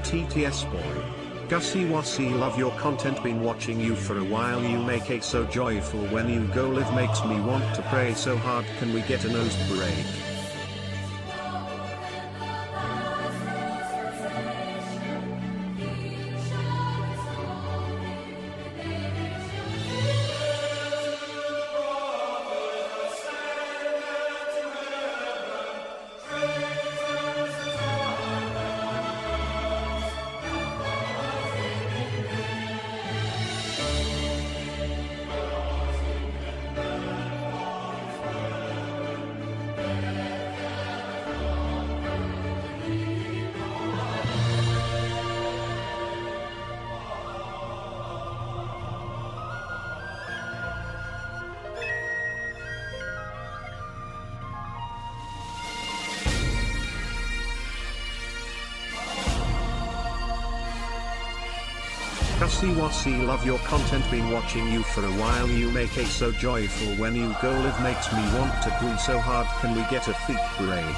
TTS boy. Gussie Wassy, love your content, been watching you for a while, you make it so joyful when you go live, makes me want to pray so hard, can we get a nose break? Gussie Wassy, love your content, been watching you for a while, you make it so joyful when you go live, makes me want to poo so hard, can we get a feet break?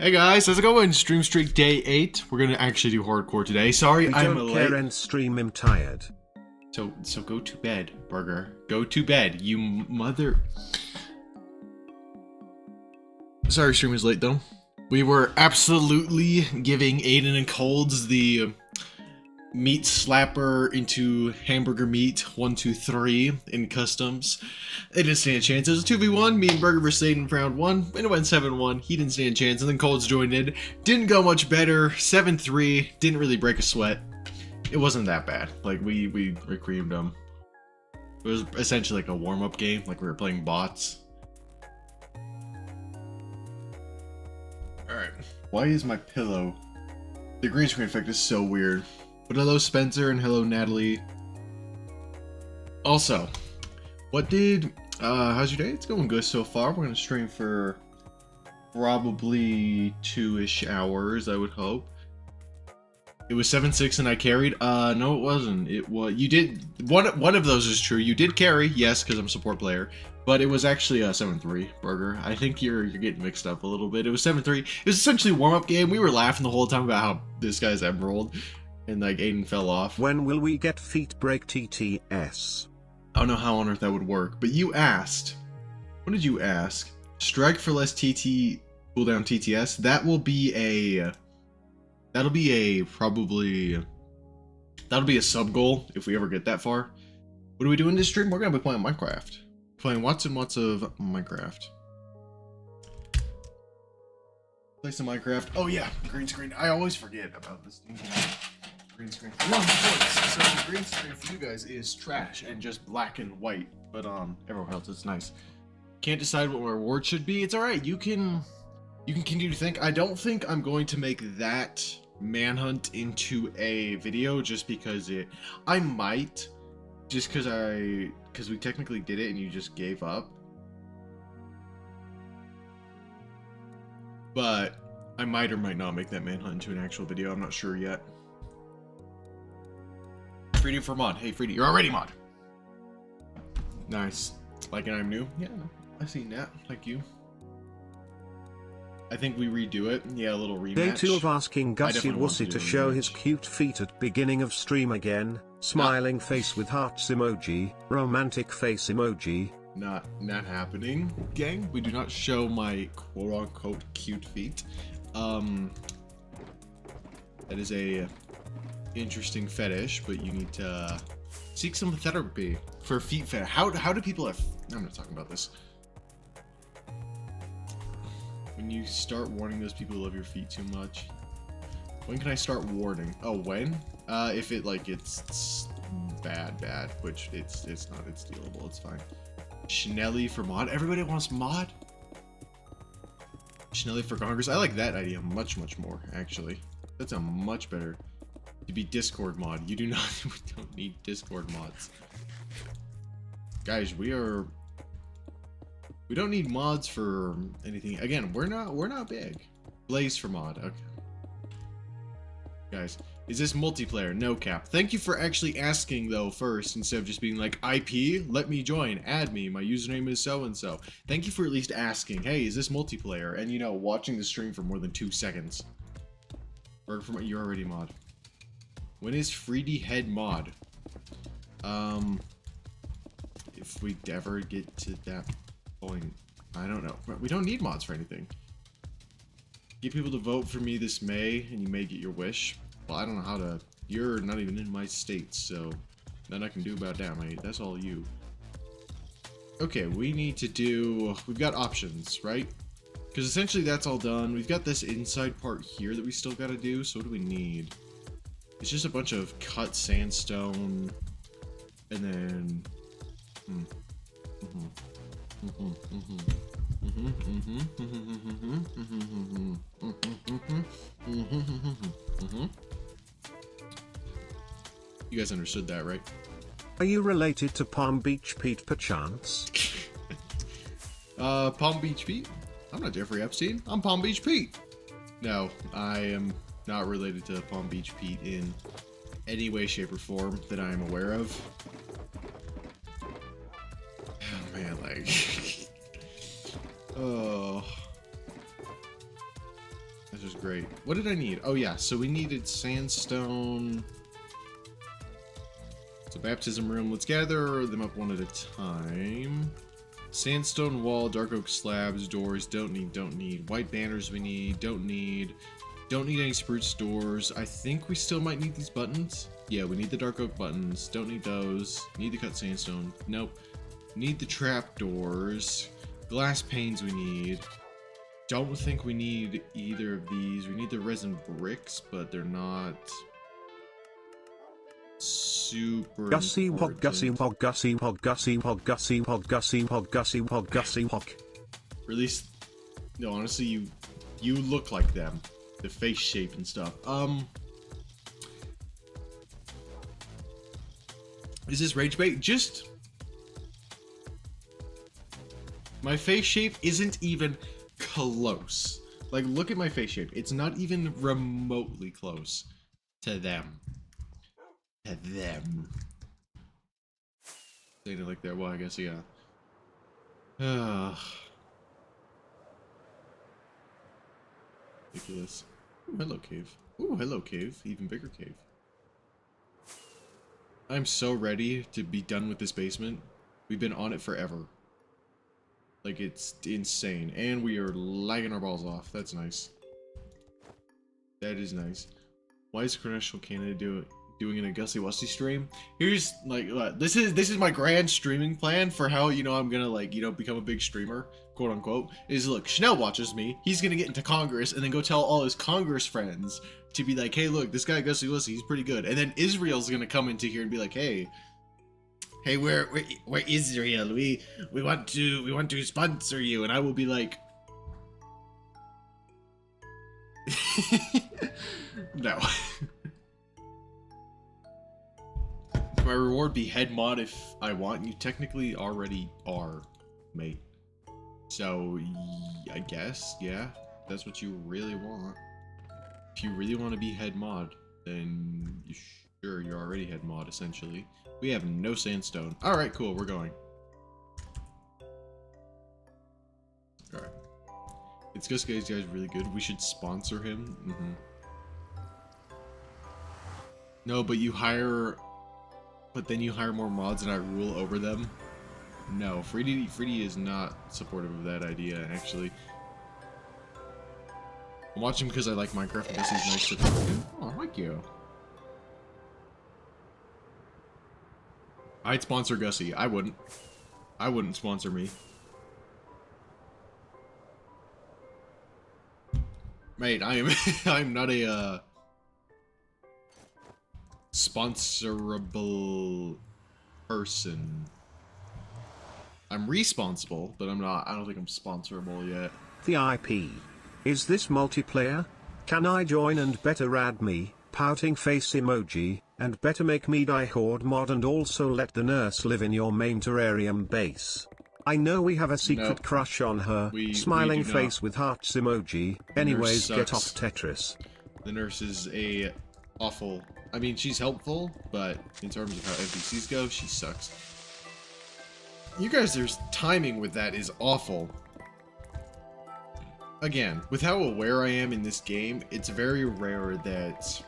Hey guys, how's it going? Stream Streak Day 8. We're gonna actually do hardcore today. Sorry, We I'm don't late. care and stream, I'm tired. So go to bed, Burger. Go to bed, you mother... Sorry, stream is late though. We were absolutely giving Aiden and Colds the meat slapper into hamburger meat 1, 2, 3 in customs. They didn't stand a chance. It was a 2v1. Me and Burger versus Aiden in round 1. And it went 7-1. He didn't stand a chance. And then Colds joined in. Didn't go much better. 7-3. Didn't really break a sweat. It wasn't that bad. Like, we creamed them. It was essentially like a warm-up game. Like we were playing bots. Alright. Why is my pillow... The green screen effect is so weird. But hello Spencer and hello Natalie. Also, what did, how's your day? It's going good so far. We're gonna stream for probably 2-ish hours, I would hope. It was 7-6 and I carried. No it wasn't. It was, you did, one of those is true. You did carry, yes, because I'm a support player. But it was actually 7-3, Burger. I think you're getting mixed up a little bit. It was 7-3. It was essentially a warm-up game. We were laughing the whole time about how this guy's Emerald. And like Aiden fell off. When will we get feet break TTS? I don't know how on earth that would work, but you asked. What did you ask? Strike for less TT cooldown TTS. That will be a. That'll be a probably. That'll be a sub goal if we ever get that far. What are we doing this stream? We're gonna be playing Minecraft. Playing lots and lots of Minecraft. Play some Minecraft. Oh yeah, green screen. I always forget about this thing. Green screen. No, of course. So the green screen for you guys is trash and just black and white. But everyone else, it's nice. Can't decide what my reward should be. It's alright. You can continue to think. I don't think I'm going to make that manhunt into a video just because I might, just because we technically did it and you just gave up. But I might or might not make that manhunt into an actual video. I'm not sure yet. Freedy for mod. Hey Freedy, you're already mod. Nice. Like, and I'm new? Yeah, I seen that. Like you. I think we redo it. Yeah, a little rematch. Day 2 of asking Gussie Wussy to show his cute feet at beginning of stream again. Smiling face with hearts emoji. Romantic face emoji. Not happening, gang. We do not show my quote-unquote cute feet. That is a interesting fetish, but you need to seek some therapy for feet fetish. How do people have... I'm not talking about this. When you start warning those people who love your feet too much. When can I start warning? Oh, when? If it like it's bad, which it's not. It's dealable. It's fine. Schnelly for mod. Everybody wants mod. Schnelly for Congress. I like that idea much more. Actually, that's a much better. To be Discord mod. You do not. We don't need Discord mods, guys. We don't need mods for anything. Again, we're not big. Blaze for mod. Okay. Guys, is this multiplayer? No cap. Thank you for actually asking though first, instead of just being like, IP, let me join, add me, my username is so and so. Thank you for at least asking, hey, is this multiplayer? And you know, watching the stream for more than 2 seconds. Or from you're already mod. When is Freedy head mod? If we ever get to that point, I don't know. We don't need mods for anything. Get people to vote for me this May, and you may get your wish. Well, I don't know how to... You're not even in my state, so... Nothing I can do about that, mate. That's all you. Okay, we need to do... We've got options, right? Because essentially that's all done. We've got this inside part here that we still gotta do, so what do we need? It's just a bunch of cut sandstone... And then... You guys understood that, right? Are you related to Palm Beach Pete perchance? Palm Beach Pete? I'm not Jeffrey Epstein. I'm Palm Beach Pete. No, I am not related to Palm Beach Pete in any way, shape, or form that I am aware of. Oh man, like... Oh, this is great. What did I need? Oh yeah, so we needed sandstone. So baptism room. Let's gather them up one at a time. Sandstone wall, dark oak slabs, doors. Don't need. White banners we need. Don't need any spruce doors. I think we still might need these buttons. Yeah, we need the dark oak buttons. Don't need those. Need the cut sandstone. Nope. Need the trap doors. Glass panes we need. Don't think we need either of these. We need the resin bricks, but they're not super Gussie Hog, important. Gussie Hog, Gussie Hog, Gussie Hog, Gussie Hog, Gussie Hog, Gussie Hog, Gussie Hog. Or at least, no, honestly, you look like them. The face shape and stuff. Is this rage bait? Just... My face shape isn't even close. Like, look at my face shape. It's not even remotely close to them. To them. Saying it like that. Well, I guess, yeah. Ridiculous. Ooh, hello, cave. Ooh, hello, cave. Even bigger cave. I'm so ready to be done with this basement. We've been on it forever. Like, it's insane. And we are lagging our balls off. That's nice. That is nice. Why is Credential Canada doing a Gussie Wussy stream? Here's, like, this is my grand streaming plan for how, you know, I'm gonna, like, you know, become a big streamer. quote unquote, is look, Schnell watches me, he's gonna get into Congress and then go tell all his Congress friends to be like, hey, look, this guy Gussie Wussy, he's pretty good. And then Israel's gonna come into here and be like, hey, we're Israel, we want to sponsor you. And I will be like, no. My reward be head mod if I want. You technically already are, mate. So, I guess, yeah, that's what you really want. If you really want to be head mod, then sure, you're already head mod, essentially. We have no sandstone. Alright, cool, we're going. Alright. It's Gus Guy's really good. We should sponsor him. No, but you hire... But then you hire more mods and I rule over them? No, Freedy is not supportive of that idea, actually. I'm watching because I like Minecraft because he's nice to talk to. Oh, thank you. I'd sponsor Gussie. I wouldn't. I wouldn't sponsor me. Mate, I'm not a, sponsorable person. I'm responsible, but I don't think I'm sponsorable yet. The IP. Is this multiplayer? Can I join and better add me, pouting face emoji, and better make me die horde mod and also let the nurse live in your main terrarium base? I know we have a secret crush on her, smiling face with hearts emoji. Anyways, get off Tetris. The nurse is a awful... I mean, she's helpful, but in terms of how NPCs go, she sucks. You guys, there's timing with that is awful. Again, with how aware I am in this game, it's very rare that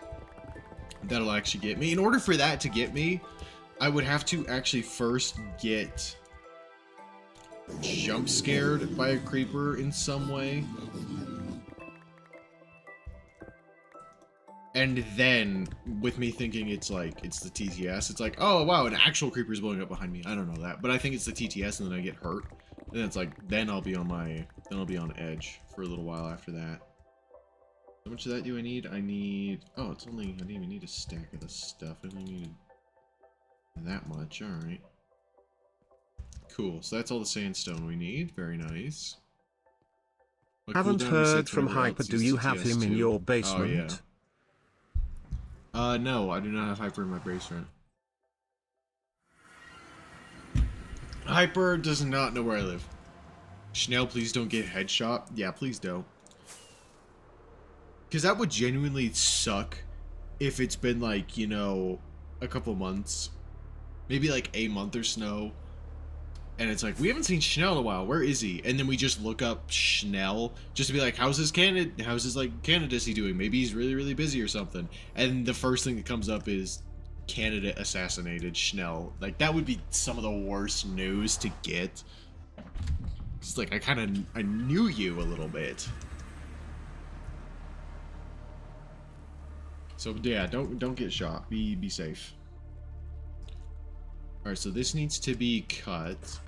that'll actually get me. In order for that to get me, I would have to actually first get jump scared by a creeper in some way. And then, with me thinking it's the TTS, it's like, oh wow, an actual creeper is blowing up behind me. I don't know that, but I think it's the TTS, and then I get hurt. And then it's like, then I'll be on edge for a little while after that. How much of that do I need? I need, oh, it's only, I didn't even need a stack of this stuff. I only needed that much, alright. Cool, so that's all the sandstone we need. Very nice. Haven't heard from Hyper. Do you have him in your basement? Oh, yeah. No, I do not have Hyper in my basement. Hyper does not know where I live. Schnell, please don't get headshot. Yeah, please don't. Because that would genuinely suck if it's been like, you know, a couple months. Maybe like a month or so. And it's like, we haven't seen Schnell in a while. Where is he? And then we just look up Schnell just to be like, how's his candidacy doing? Maybe he's really, really busy or something. And the first thing that comes up is candidate assassinated Schnell. Like, that would be some of the worst news to get. It's like, I knew you a little bit. So yeah, don't get shot. Be safe. Alright, so this needs to be cut.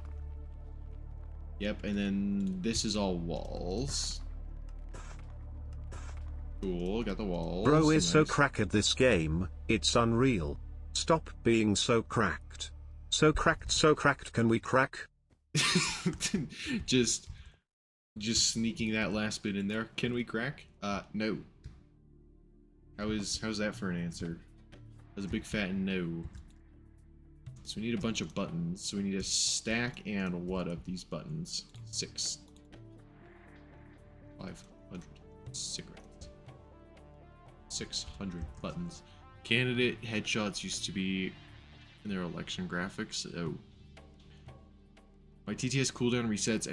Yep, and then this is all walls. Cool, got the walls. Bro is so cracked at this game, it's unreal. Stop being so cracked. So cracked, can we crack? just sneaking that last bit in there. Can we crack? No. How's that for an answer? That's a big fat no. So we need a bunch of buttons. So we need a stack and what of these buttons? 6. 500 cigarettes. 600 buttons. Candidate headshots used to be in their election graphics. Oh. My TTS cooldown resets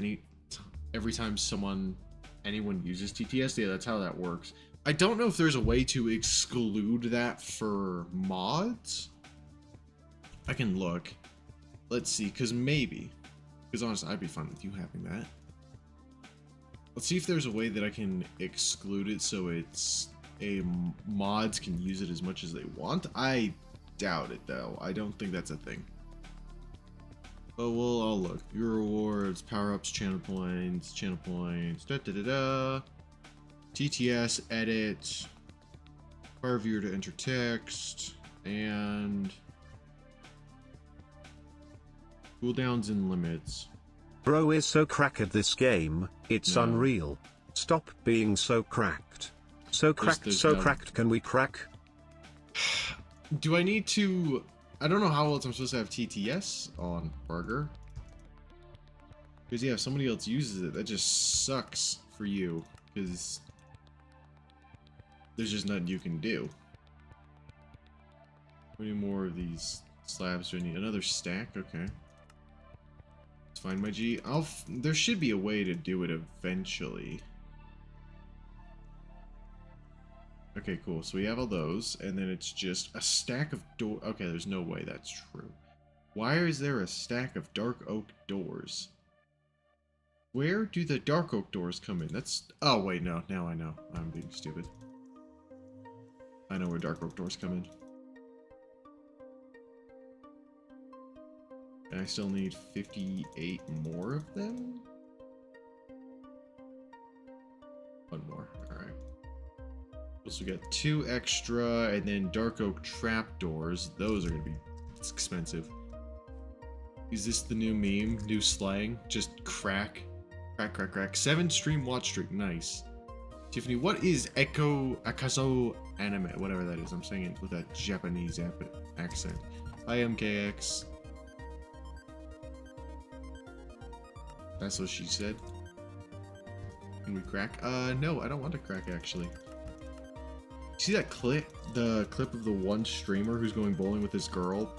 every time anyone uses TTS. Yeah, that's how that works. I don't know if there's a way to exclude that for mods. I can look. Let's see, because maybe. Because honestly, I'd be fine with you having that. Let's see if there's a way that I can exclude it so mods can use it as much as they want. I doubt it, though. I don't think that's a thing. But we'll all look. Your rewards, power-ups, channel points, da-da-da-da. TTS, edit, fire viewer to enter text, and cooldowns and limits. Bro is so cracked at this game, it's No. unreal. Stop being so cracked. So cracked, there's so no- cracked, can we crack? Do I need to... I don't know how else I'm supposed to have TTS on Burger. Because yeah, if somebody else uses it, that just sucks for you. Because there's just nothing you can do. How many more of these slabs do I need? Another stack? Okay. It's fine, my G. There should be a way to do it eventually. Okay, cool. So we have all those, and then it's just a stack of door. Okay, there's no way that's true. Why is there a stack of dark oak doors? Where do the dark oak doors come in? That's... Oh, wait, no. Now I know. I'm being stupid. I know where dark oak doors come in. And I still need 58 more of them? One more. Alright. So we got 2 extra, and then dark oak trapdoors. Those are going to be expensive. Is this the new meme? New slang? Just crack. Crack, crack, crack. 7 stream watch streak. Nice. Tiffany, what is Akazo anime? Whatever that is. I'm saying it with that Japanese accent. Hi, MKX. That's what she said. Can we crack? No, I don't want to crack, actually. See that clip? The clip of the one streamer who's going bowling with this girl?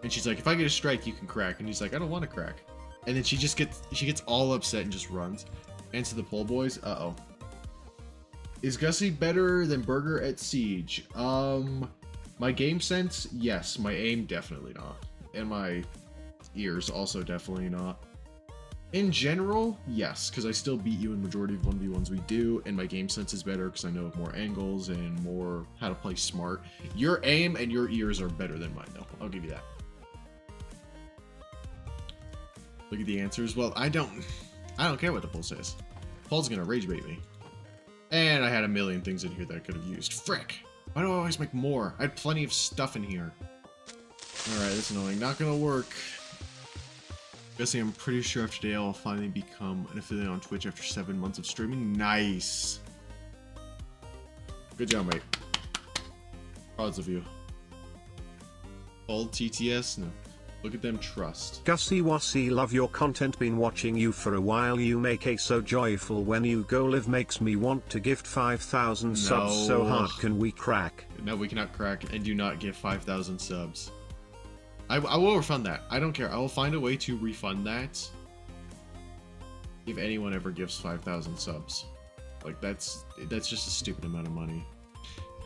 And she's like, if I get a strike, you can crack. And he's like, I don't want to crack. And then she gets all upset and just runs. Answer the poll boys. Uh-oh. Is Gussie better than Burger at Siege? My game sense, yes. My aim, definitely not. And my ears, also definitely not. In general, yes, because I still beat you in majority of 1v1s we do, and my game sense is better because I know more angles and more how to play smart. Your aim and your ears are better than mine, though. I'll give you that. Look at the answers. Well, I don't care what the poll says. Paul's gonna rage bait me. And I had a million things in here that I could have used. Frick! Why do I always make more? I had plenty of stuff in here. Alright, that's annoying. Not gonna work. Gussie, I'm pretty sure after today I'll finally become an affiliate on Twitch after 7 months of streaming. Nice! Good job, mate. Proud of you. Old TTS? No. Look at them trust. Gussie Wassy, love your content, been watching you for a while, you make a so joyful when you go live, makes me want to gift 5,000 subs so hard, can we crack? No, we cannot crack, and do not give 5,000 subs. I will refund that. I don't care. I will find a way to refund that if anyone ever gives 5,000 subs. Like, that's just a stupid amount of money.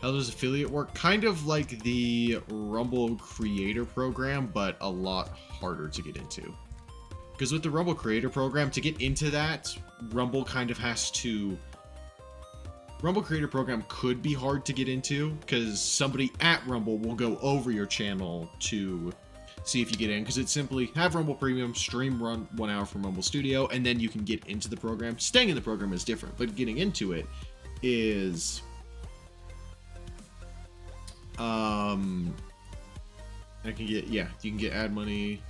How does affiliate work? Kind of like the Rumble Creator Program, but a lot harder to get into. Because with the Rumble Creator Program, to get into that, Rumble kind of has to... Rumble Creator Program could be hard to get into, because somebody at Rumble will go over your channel to see if you get in, because it's simply have Rumble Premium, stream run 1 hour from Rumble Studio, and then you can get into the program. Staying in the program is different, but getting into it is... I can get, yeah, you can get ad money.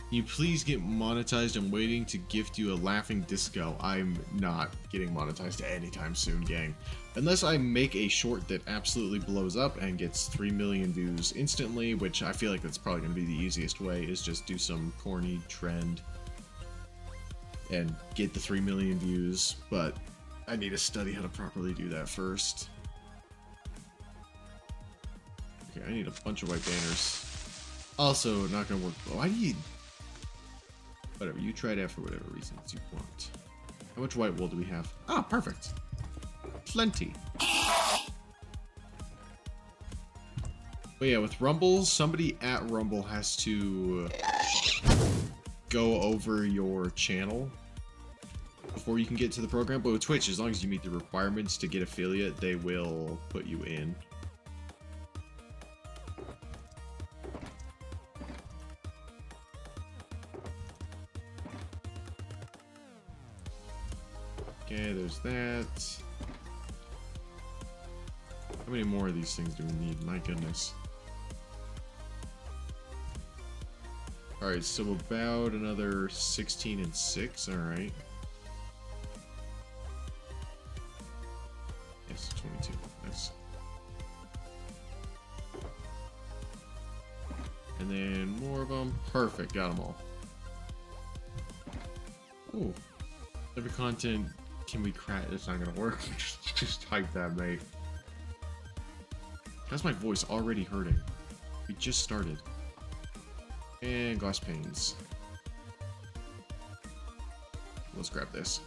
Can you please get monetized? I'm waiting to gift you a laughing disco. I'm not getting monetized anytime soon, gang. Unless I make a short that absolutely blows up and gets 3 million views instantly, which I feel like that's probably going to be the easiest way, is just do some corny trend and get the 3 million views, but I need to study how to properly do that first. Okay, I need a bunch of white banners. Also, not gonna work. Why do you... Whatever, you try it out for whatever reasons you want. How much white wool do we have? Ah, perfect. Plenty. But yeah, with Rumble, somebody at Rumble has to go over your channel before you can get to the program. But with Twitch, as long as you meet the requirements to get affiliate, they will put you in. Okay, there's that. How many more of these things do we need? My goodness. Alright, so about another 16 and 6, alright. Yes, 22. Nice. And then more of them. Perfect, got them all. Ooh. Every content can we crack? It's not gonna work. Just type that, mate. How's my voice already hurting? We just started. And glass panes. Let's grab this.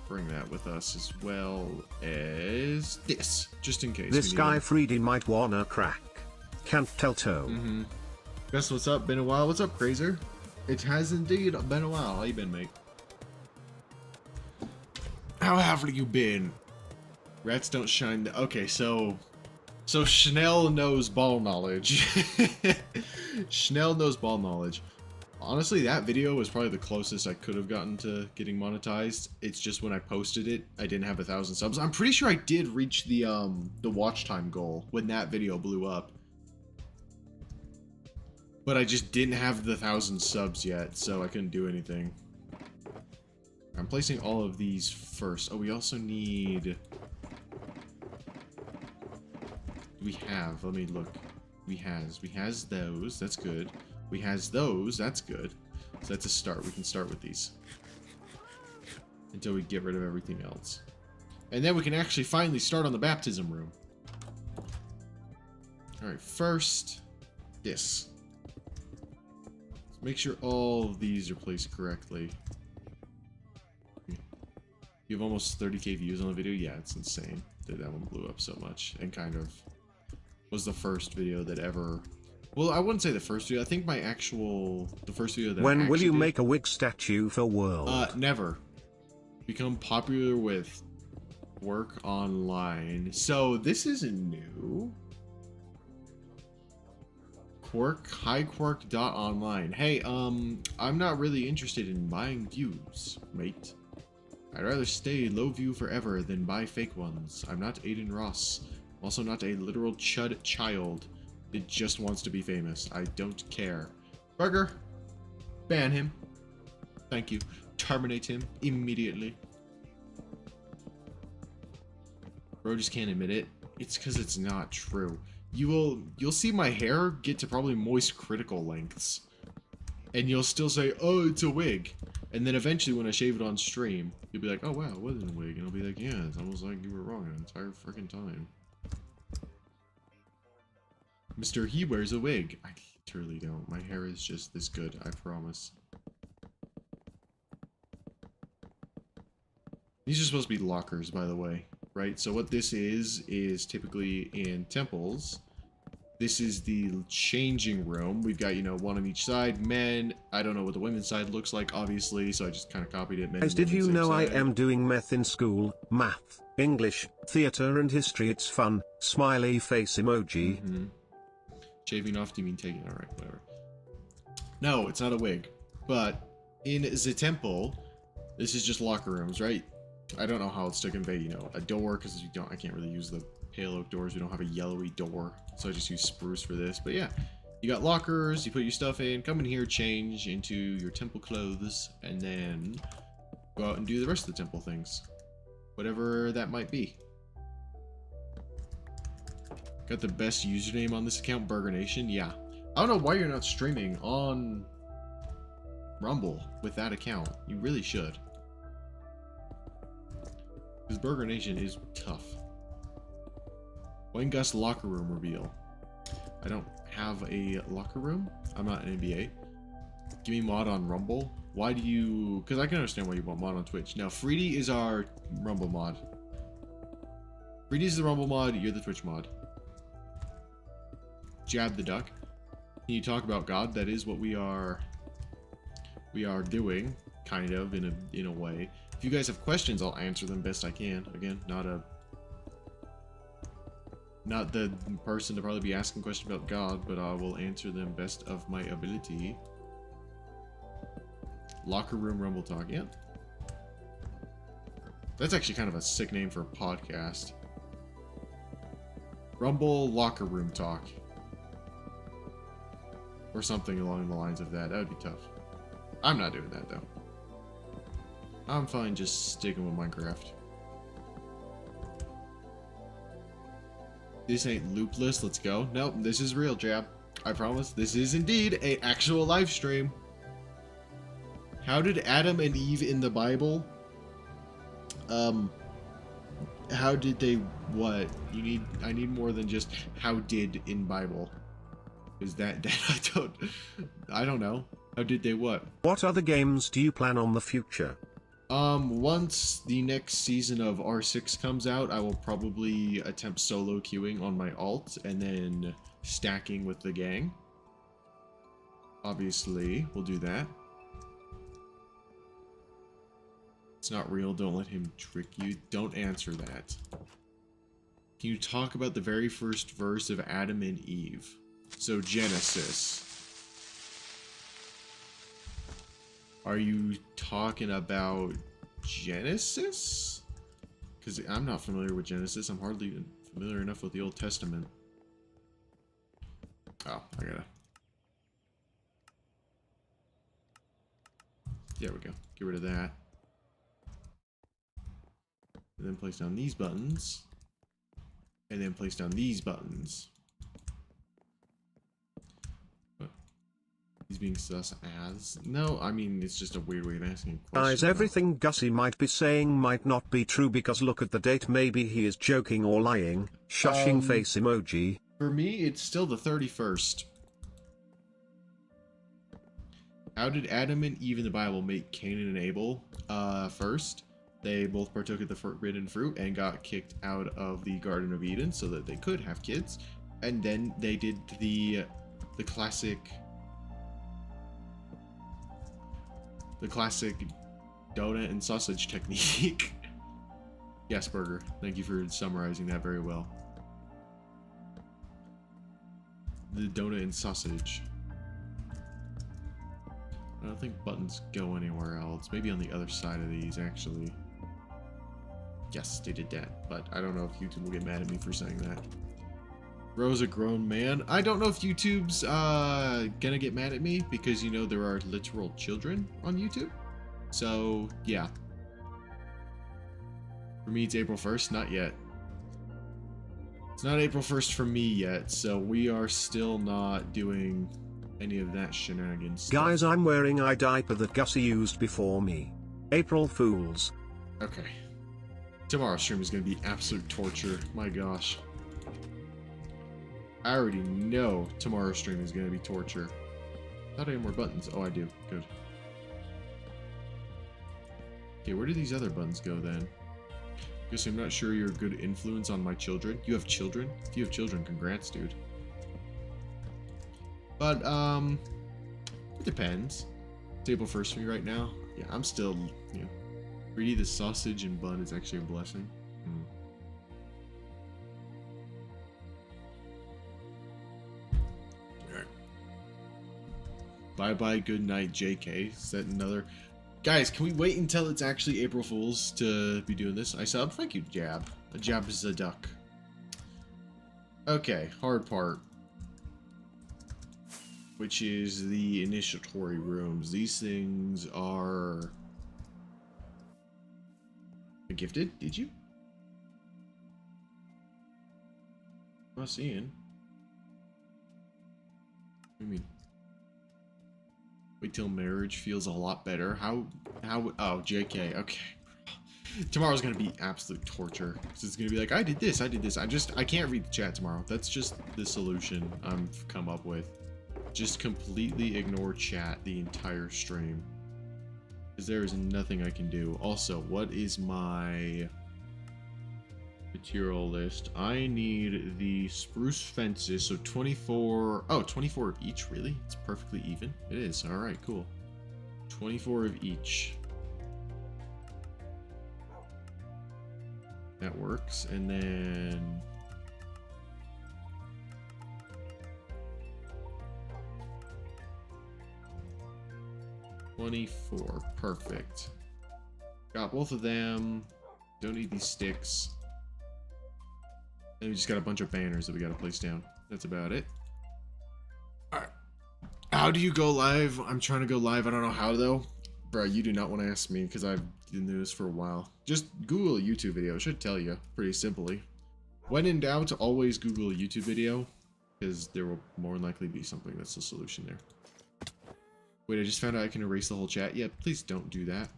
Bring that with us as well as this, just in case. This guy Freedy might wanna crack. Can't tell toe. Guess what's up? Been a while. What's up, Crazer? It has indeed been a while. How you been, mate? How have you been? Rats don't shine. Okay, so Schnell knows ball knowledge. Schnell knows ball knowledge. Honestly, that video was probably the closest I could have gotten to getting monetized. It's just when I posted it, I didn't have 1,000 subs. I'm pretty sure I did reach the watch time goal when that video blew up. But I just didn't have the 1,000 subs yet, so I couldn't do anything. I'm placing all of these first. Oh, we also need... We have, let me look. We has those, that's good. We has those, that's good. So that's a start. We can start with these. Until we get rid of everything else. And then we can actually finally start on the baptism room. Alright, first, this. Let's make sure all of these are placed correctly. You have almost 30k views on the video? Yeah, it's insane that that one blew up so much. And kind of was the first video that ever... Well, I wouldn't say the first video. I think the first video that When will you make a wig statue for world? Never. Become popular with work online. So, this isn't new. Quirk, highquark.online. Hey, I'm not really interested in buying views, mate. I'd rather stay low view forever than buy fake ones. I'm not Aiden Ross. I'm also not a literal chud child. It just wants to be famous. I don't care. Burger, ban him. Thank you. Terminate him immediately. Bro just can't admit it. It's because it's not true. You'll see my hair get to probably moist critical lengths. And you'll still say, oh, it's a wig. And then eventually when I shave it on stream, you'll be like, oh wow, it wasn't a wig. And I'll be like, yeah, it's almost like you were wrong the entire freaking time. Mr. He wears a wig. I literally don't. My hair is just this good, I promise. These are supposed to be lockers, by the way, right? So what this is typically in temples. This is the changing room. We've got, you know, one on each side. Men, I don't know what the women's side looks like, obviously, so I just kind of copied it. Men Guys, did you know I am doing meth in school? Math, English, theater and history. It's fun. Smiley face emoji. Shaving off, do you mean taking? Alright, whatever. No, it's not a wig. But in the temple, this is just locker rooms, right? I don't know how it's to convey, you know, a door, because I can't really use the pale oak doors. We don't have a yellowy door, so I just use spruce for this. But yeah, you got lockers, you put your stuff in, come in here, change into your temple clothes, and then go out and do the rest of the temple things. Whatever that might be. Got the best username on this account, Burger Nation. Yeah. I don't know why you're not streaming on Rumble with that account. You really should. Because Burger Nation is tough. Wayne Gus locker room reveal. I don't have a locker room. I'm not an NBA. Give me mod on Rumble. Why do you... Because I can understand why you want mod on Twitch. Now, Freedy is our Rumble mod. Freedy's the Rumble mod. You're the Twitch mod. Jab the duck. Can you talk about God? That is what we are doing, kind of, in a way. If you guys have questions, I'll answer them best I can. Again, not the person to probably be asking questions about God, but I will answer them best of my ability. Locker room rumble talk, yeah. That's actually kind of a sick name for a podcast. Rumble Locker Room Talk. Or something along the lines of that. That would be tough. I'm not doing that, though. I'm fine just sticking with Minecraft. This ain't loopless. Let's go. Nope, this is real, Jab. I promise. This is indeed a actual live stream. How did Adam and Eve in the Bible? How did they what? I need more than just how did in Bible. Is that I don't know. How did they what? What other games do you plan on the future? Once the next season of R6 comes out, I will probably attempt solo queuing on my alt and then stacking with the gang. Obviously, we'll do that. It's not real, don't let him trick you. Don't answer that. Can you talk about the very first verse of Adam and Eve? So, Genesis. Are you talking about Genesis? Because I'm not familiar with Genesis. I'm hardly even familiar enough with the Old Testament. Oh, I gotta... There we go. Get rid of that. And then place down these buttons. And then place down these buttons. What? He's being sus as? No, I mean, it's just a weird way of asking a question. Guys, everything Gussie might be saying might not be true because look at the date. Maybe he is joking or lying. Shushing face emoji. For me, it's still the 31st. How did Adam and Eve in the Bible make Cain and Abel? First, they both partook of the forbidden fruit and got kicked out of the Garden of Eden so that they could have kids. And then they did the classic donut and sausage technique. Yes, Burger. Thank you for summarizing that very well. The donut and sausage. I don't think buttons go anywhere else. Maybe on the other side of these, actually. Yes, they did that, but I don't know if YouTube will get mad at me for saying that. Bro's a grown man. I don't know if YouTube's gonna get mad at me because, you know, there are literal children on YouTube. So, yeah. For me, it's April 1st. Not yet. It's not April 1st for me yet, so we are still not doing any of that shenanigans stuff. Guys, I'm wearing a diaper that Gussie used before me. April Fools. Okay. Tomorrow's stream is going to be absolute torture. My gosh. I already know tomorrow's stream is going to be torture. I thought I had more buttons. Oh, I do. Good. Okay, where do these other buttons go then? Guess I'm not sure you're a good influence on my children. You have children? If you have children, congrats, dude. But, it depends. It's April 1st for me right now. Yeah, I'm still, you know, Greedy the sausage and bun is actually a blessing. Alright. Bye-bye, good night, JK. Is that another... Guys, can we wait until it's actually April Fool's to be doing this? I sub? Thank you, Jab. A Jab is a duck. Okay, hard part. Which is the initiatory rooms. These things are... Gifted? Did you? I'm not seeing. What do you mean? Wait till marriage feels a lot better. How, oh, JK, okay. Tomorrow's gonna be absolute torture. Because it's gonna be like, I did this. I can't read the chat tomorrow. That's just the solution I've come up with. Just completely ignore chat the entire stream. Because there is nothing I can do. Also, what is my material list? I need the spruce fences, so 24... Oh, 24 of each, really? It's perfectly even. It is. Alright, cool. 24 of each. That works. And then... 24. Perfect. Got both of them. Don't need these sticks. And we just got a bunch of banners that we gotta place down. That's about it. Alright. How do you go live? I'm trying to go live. I don't know how though. Bro, you do not want to ask me because I've been doing this for a while. Just Google a YouTube video. It should tell you pretty simply. When in doubt, always Google a YouTube video because there will more than likely be something that's the solution there. Wait, I just found out I can erase the whole chat. Yeah, please don't do that.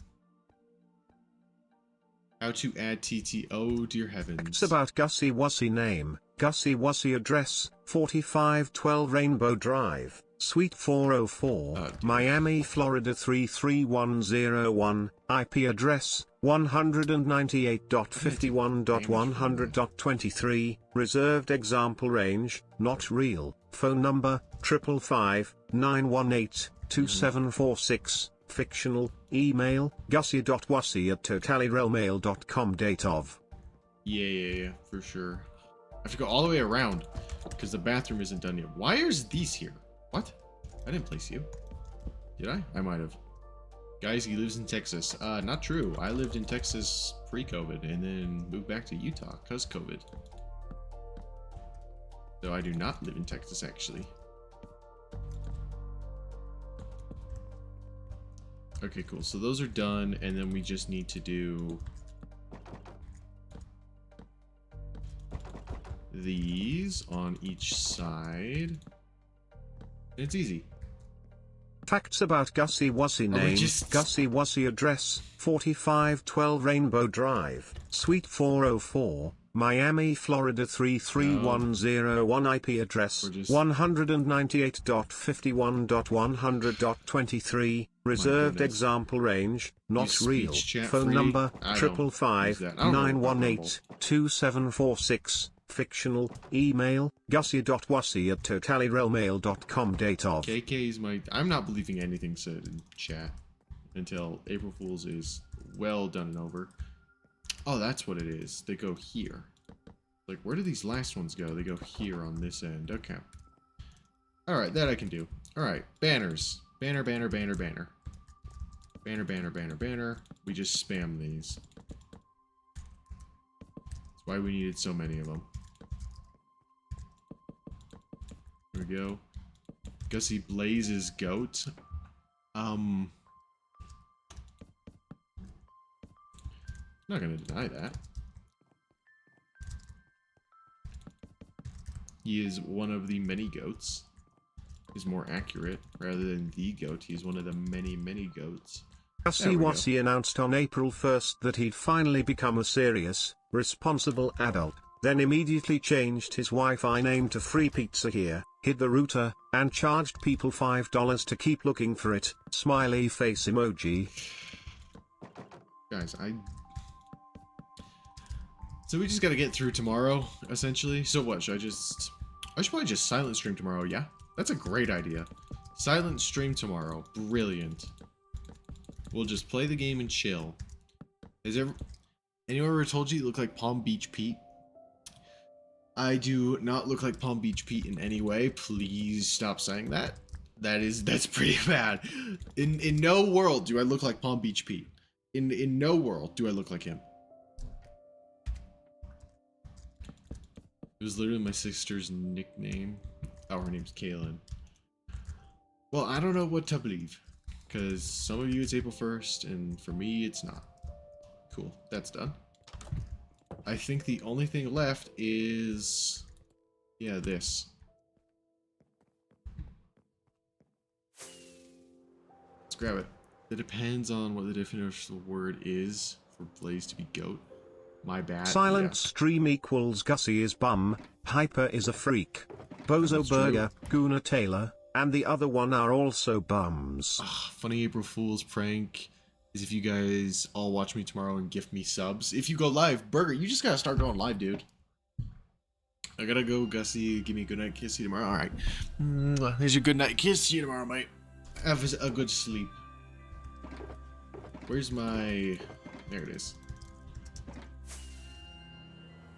How to add TT? Oh, dear heavens. It's about Gussie Wussy name, Gussie Wussy address, 4512 Rainbow Drive, Suite 404, Miami, Florida 33101, IP address, 198.51.100.23, reserved example range, not real, phone number, 555-918-2746. Fictional, email, gussie.wussy@totalirelmail.com. Date of. Yeah, for sure. I have to go all the way around because the bathroom isn't done yet. Why is these here? What? I didn't place you. Did I? I might have. Guys, he lives in Texas. Not true. I lived in Texas pre-COVID and then moved back to Utah because COVID. So I do not live in Texas actually. Okay, cool. So those are done, and then we just need to do these on each side. And it's easy. Facts about Gussie Wussy name, Gussie Wussy address, 4512 Rainbow Drive, Suite 404, Miami, Florida 33101. IP address, 198.51.100.23, reserved example range, not real, phone number, 555-918-2746, fictional, email, gussie.wussy@totalirelmail.com. Date of. KK is my... I'm not believing anything said in chat until April Fool's is well done and over. Oh, that's what it is. They go here. Like, where do these last ones go? They go here on this end. Okay. Alright, that I can do. Alright, banners. Banner, banner, banner, banner. Banner, banner, banner, banner. We just spam these. That's why we needed so many of them. Here we go. Gussie Blaze's goat. Not gonna deny that. He is one of the many goats. Is more accurate rather than the goat. He's one of the many, many goats. Gussie Wussy announced on April 1st that he'd finally become a serious, responsible adult, then immediately changed his Wi-Fi name to Free Pizza Here, hid the router, and charged people $5 to keep looking for it. Smiley face emoji. Guys, So we just gotta get through tomorrow, essentially. So what, should I should probably just silent stream tomorrow, yeah? That's a great idea. Silent stream tomorrow. Brilliant. We'll just play the game and chill. Anyone ever told you look like Palm Beach Pete? I do not look like Palm Beach Pete in any way. Please stop saying that. That's pretty bad. In no world do I look like Palm Beach Pete. In no world do I look like him. It was literally my sister's nickname. Oh, her name's Kaylin. Well, I don't know what to believe. Because some of you it's April 1st, and for me it's not. Cool, that's done. I think the only thing left is... yeah, this. Let's grab it. It depends on what the definition of the word is for Blaze to be goat. My bad. Silent stream equals Gussie is bum, Hyper is a freak, Bozo Burger, Guna Taylor, and the other one are also bums. Funny April Fool's prank is if you guys all watch me tomorrow and gift me subs. If you go live, Burger, you just gotta start going live, dude. I gotta go, Gussie. Give me a good night kiss. See you tomorrow. Alright. Here's your good night kiss. See you tomorrow, mate. Have a good sleep. Where's my... there it is.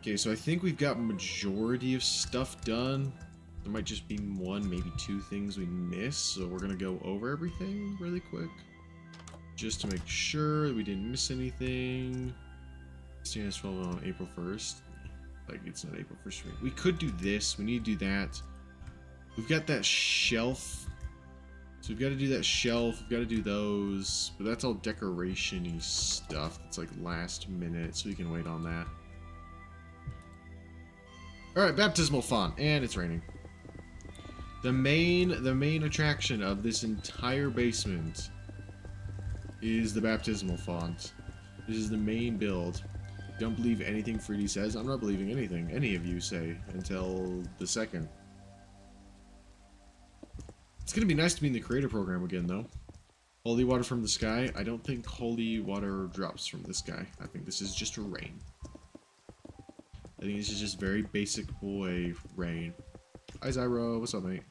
Okay, so I think we've got majority of stuff done. There might just be one, maybe two things we missed, so we're gonna go over everything really quick. Just to make sure we didn't miss anything. Christina 12 on April 1st. Like, it's not April 1st. We could do this. We need to do that. We've got that shelf. So we've got to do that shelf. We've got to do those. But that's all decoration-y stuff. It's like last minute, so we can wait on that. Alright, baptismal font. And it's raining. The main attraction of this entire basement is the baptismal font. This is the main build. Don't believe anything Fruity says. I'm not believing anything any of you say until the second. It's gonna be nice to be in the creator program again, though. Holy water from the sky. I don't think holy water drops from the sky. I think this is just rain. I think this is just very basic boy rain. Hi, Zyro. What's up, mate?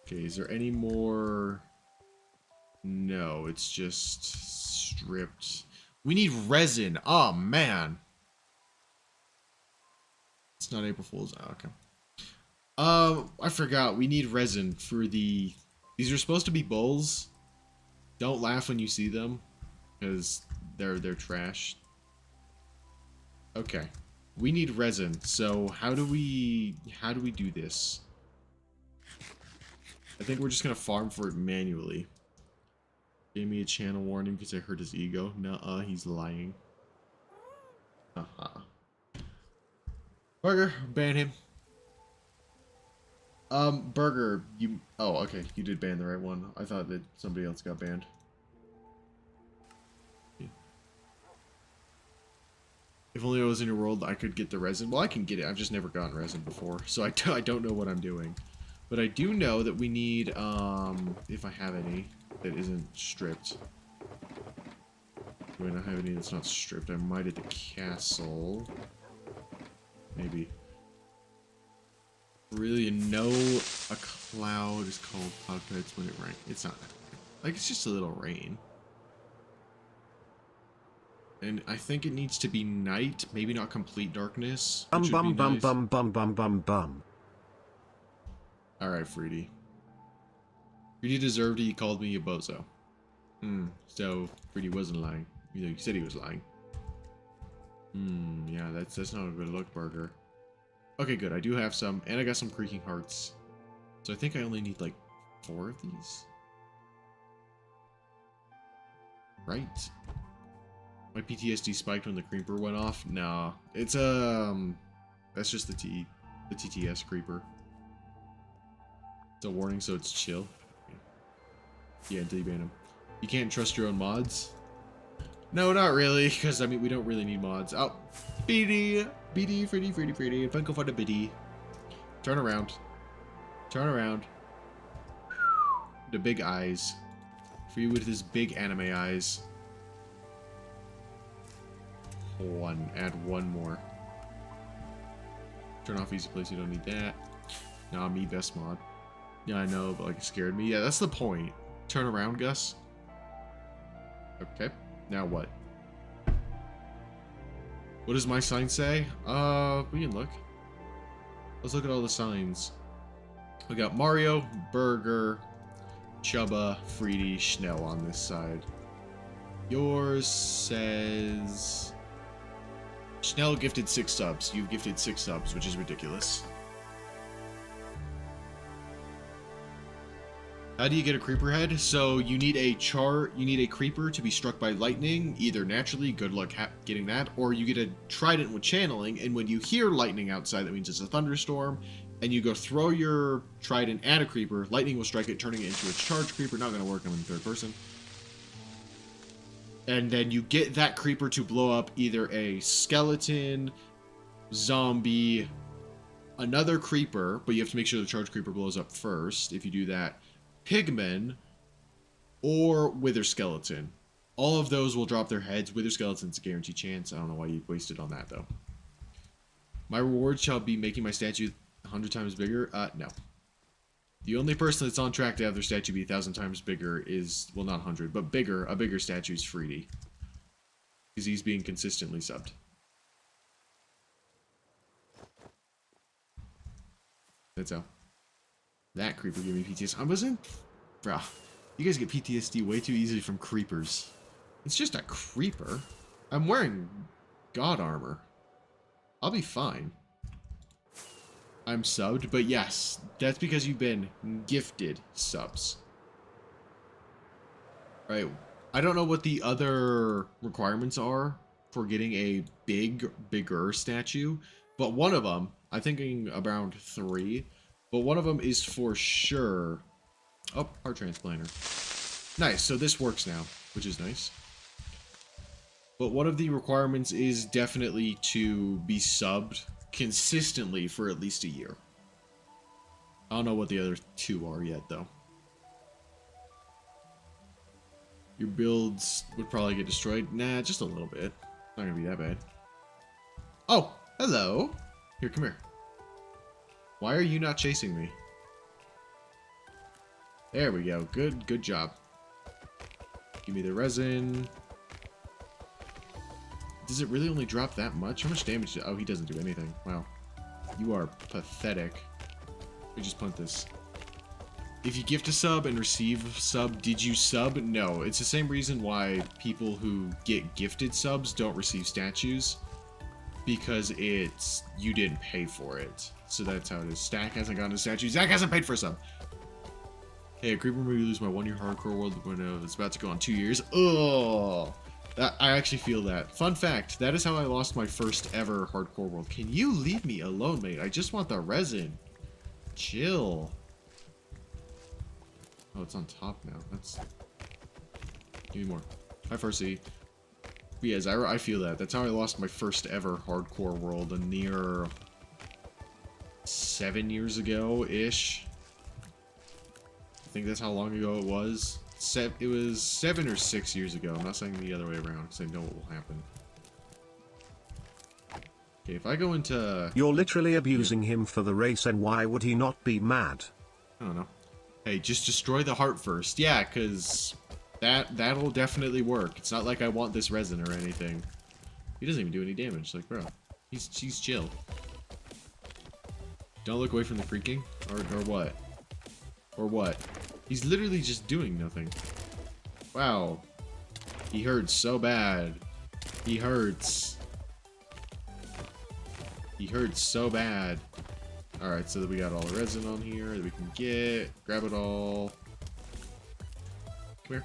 Okay, is there any more? No, it's just stripped. We need resin. Oh, man. It's not April Fool's. Oh, okay. I forgot. We need resin for the... These are supposed to be bowls. Don't laugh when you see them, because they're trash. Okay. We need resin. So how do we do this? I think we're just gonna farm for it manually. Gave me a channel warning because I hurt his ego. Nuh-uh, he's lying. Burger, ban him. Burger, you... Oh, okay, you did ban the right one. I thought that somebody else got banned. Yeah. If only I was in your world, I could get the resin. Well, I can get it. I've just never gotten resin before, so I don't know what I'm doing. But I do know that we need, if I have any that isn't stripped. Do I not have any that's not stripped? I might at the castle. Maybe. Really, know a cloud is called cloud kites when it rains. It's not that. Like, it's just a little rain. And I think it needs to be night, maybe not complete darkness. Bum Alright, Fruity. Fruity deserved it, he called me a bozo. So Fruity wasn't lying. You know, he said he was lying. Yeah, that's not a good look, Burger. Okay, good. I do have some, and I got some creaking hearts. So I think I only need like 4 of these. Right. My PTSD spiked when the creeper went off. Nah, it's that's just the TTS creeper. It's a warning, so it's chill. Yeah, until you ban him. You can't trust your own mods. No, not really, because I mean we don't really need mods. Oh, BD, Fruity, Funko for the BD. Turn around. Turn around. The big eyes. For you with his big anime eyes. Add one more. Turn off easy place, you don't need that. Nah, me best mod. Yeah, I know, but like it scared me. Yeah, that's the point. Turn around, Gus. Okay. Now what? What does my sign say? We can look. Let's look at all the signs. We got Mario, Burger, Chubba, Fruity, Schnell on this side. Yours says... Schnell gifted 6 subs. You've gifted 6 subs, which is ridiculous. How do you get a creeper head? So you need a creeper to be struck by lightning, either naturally, good luck getting that, or you get a trident with channeling, and when you hear lightning outside, that means it's a thunderstorm, and you go throw your trident at a creeper, lightning will strike it, turning it into a charged creeper. Not gonna work, I'm in third person. And then you get that creeper to blow up either a skeleton, zombie, another creeper, but you have to make sure the charged creeper blows up first. If you do that, Pigman, or Wither Skeleton. All of those will drop their heads. Wither Skeleton's a guaranteed chance. I don't know why you wasted on that, though. My reward shall be making my statue 100 times bigger? No. The only person that's on track to have their statue be 1,000 times bigger is, well, not 100, but bigger. A bigger statue is Fruity. Because he's being consistently subbed. That's how. That creeper gave me PTSD. I wasn't... Bruh. You guys get PTSD way too easily from creepers. It's just a creeper. I'm wearing God armor. I'll be fine. I'm subbed, but yes, that's because you've been gifted subs. Right. I don't know what the other requirements are for getting a bigger statue, but one of them, I'm thinking around 3, but one of them is for sure. Oh, heart transplanter. Nice, so this works now, which is nice. But one of the requirements is definitely to be subbed consistently for at least a year. I don't know what the other 2 are yet, though. Your builds would probably get destroyed. Nah, just a little bit. Not gonna be that bad. Oh, hello. Here, come here. Why are you not chasing me? There we go. Good job. Give me the resin. Does it really only drop that much? How much damage? Oh, he doesn't do anything. Wow. You are pathetic. Let me just punt this. If you gift a sub and receive a sub, did you sub? No. It's the same reason why people who get gifted subs don't receive statues. Because you didn't pay for it. So that's how it is. Stack hasn't gotten a statue. Zach hasn't paid for a sub. Hey, a creeper made me lose my 1-year hardcore world when it's about to go on 2 years. Ugh. I actually feel that. Fun fact, that is how I lost my first ever hardcore world. Can you leave me alone, mate? I just want the resin. Chill. Oh, it's on top now. That's... Give me more. Hi, Farsi. But yes, I feel that. That's how I lost my first ever hardcore world a near 7 years ago-ish. I think that's how long ago it was. It was 7 or 6 years ago. I'm not saying the other way around because I know what will happen. Okay, if I go into... You're literally abusing him for the race, and why would he not be mad? I don't know. Hey, just destroy the heart first. Yeah, because that'll definitely work. It's not like I want this resin or anything. He doesn't even do any damage. Like, bro, he's chill. Don't look away from the creaking? Or what? Or what? He's literally just doing nothing. Wow. He hurts so bad. He hurts. He hurts so bad. Alright, so that we got all the resin on here that we can get. Grab it all. Come here.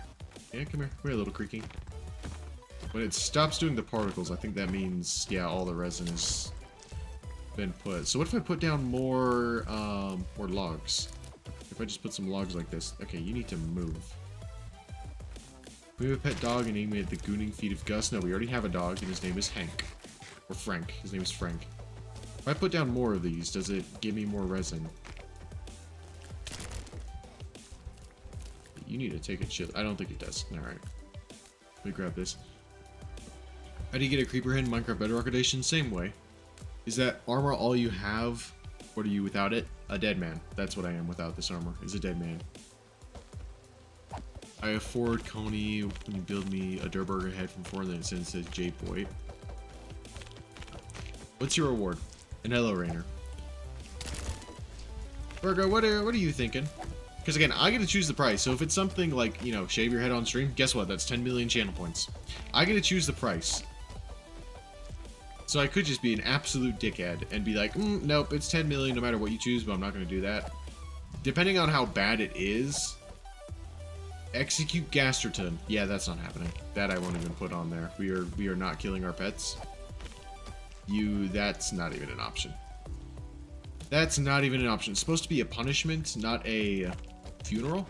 Yeah, come here. Come here, little creaking. When it stops doing the particles, I think that means, yeah, all the resin has been put. So what if I put down more logs? If I just put some logs like this. Okay, you need to move. We have a pet dog and name it the Gooning Feet of Gus. No, we already have a dog and his name is Hank. Or Frank. His name is Frank. If I put down more of these, does it give me more resin? You need to take a chill. I don't think it does. Alright. Let me grab this. How do you get a creeper head in Minecraft Bedrock Edition? Same way. Is that armor all you have? What are you without it? A dead man. That's what I am without this armor. Is a dead man. I afford Coney when you build me a Durburger head from 4 and then it says J Boy. What's your reward? And hello, Rainer. Virgo, what are you thinking? Because again, I get to choose the price. So if it's something like, you know, shave your head on stream, guess what? That's 10 million channel points. I get to choose the price. So I could just be an absolute dickhead and be like, nope, it's 10 million no matter what you choose, but I'm not going to do that. Depending on how bad it is, execute Gasterton. Yeah, that's not happening. That I won't even put on there. We are not killing our pets. That's not even an option. That's not even an option. It's supposed to be a punishment, not a funeral.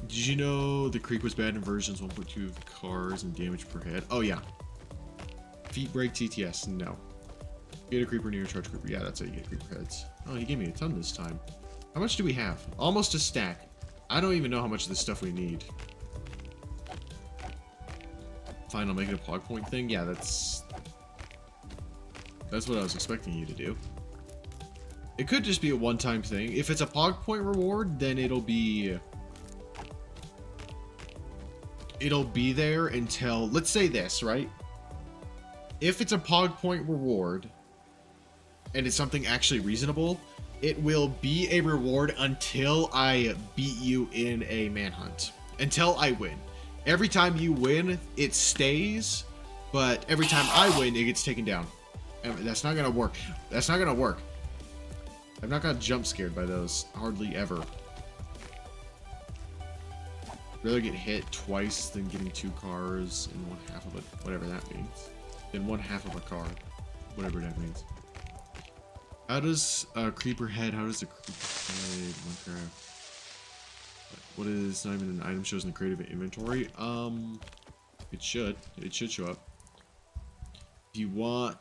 Did you know the creep was bad in versions 1.2 of cars and damage per head? Oh yeah. Feet break TTS, no. Get a creeper near a charge creeper. Yeah, that's how you get creeper heads. Oh, he gave me a ton this time. How much do we have? Almost a stack. I don't even know how much of this stuff we need. Fine, I'll make it a pog point thing. Yeah, that's what I was expecting you to do. It could just be a one-time thing. If it's a pog point reward, then it'll be there until, let's say this, right? If it's a pog point reward and it's something actually reasonable, it will be a reward until I beat you in a manhunt. Until I win. Every time you win, it stays but every time I win, it gets taken down. And that's not gonna work. That's not gonna work. I've not got jump scared by those. Hardly ever. Rather get hit twice than getting 2 cars in 1/2 of a, whatever that means. In 1/2 of a car. Whatever that means. How does Creeper Head, how does the Creeper Head Minecraft? What is not even an item shows in the creative inventory? It should show up. If you want,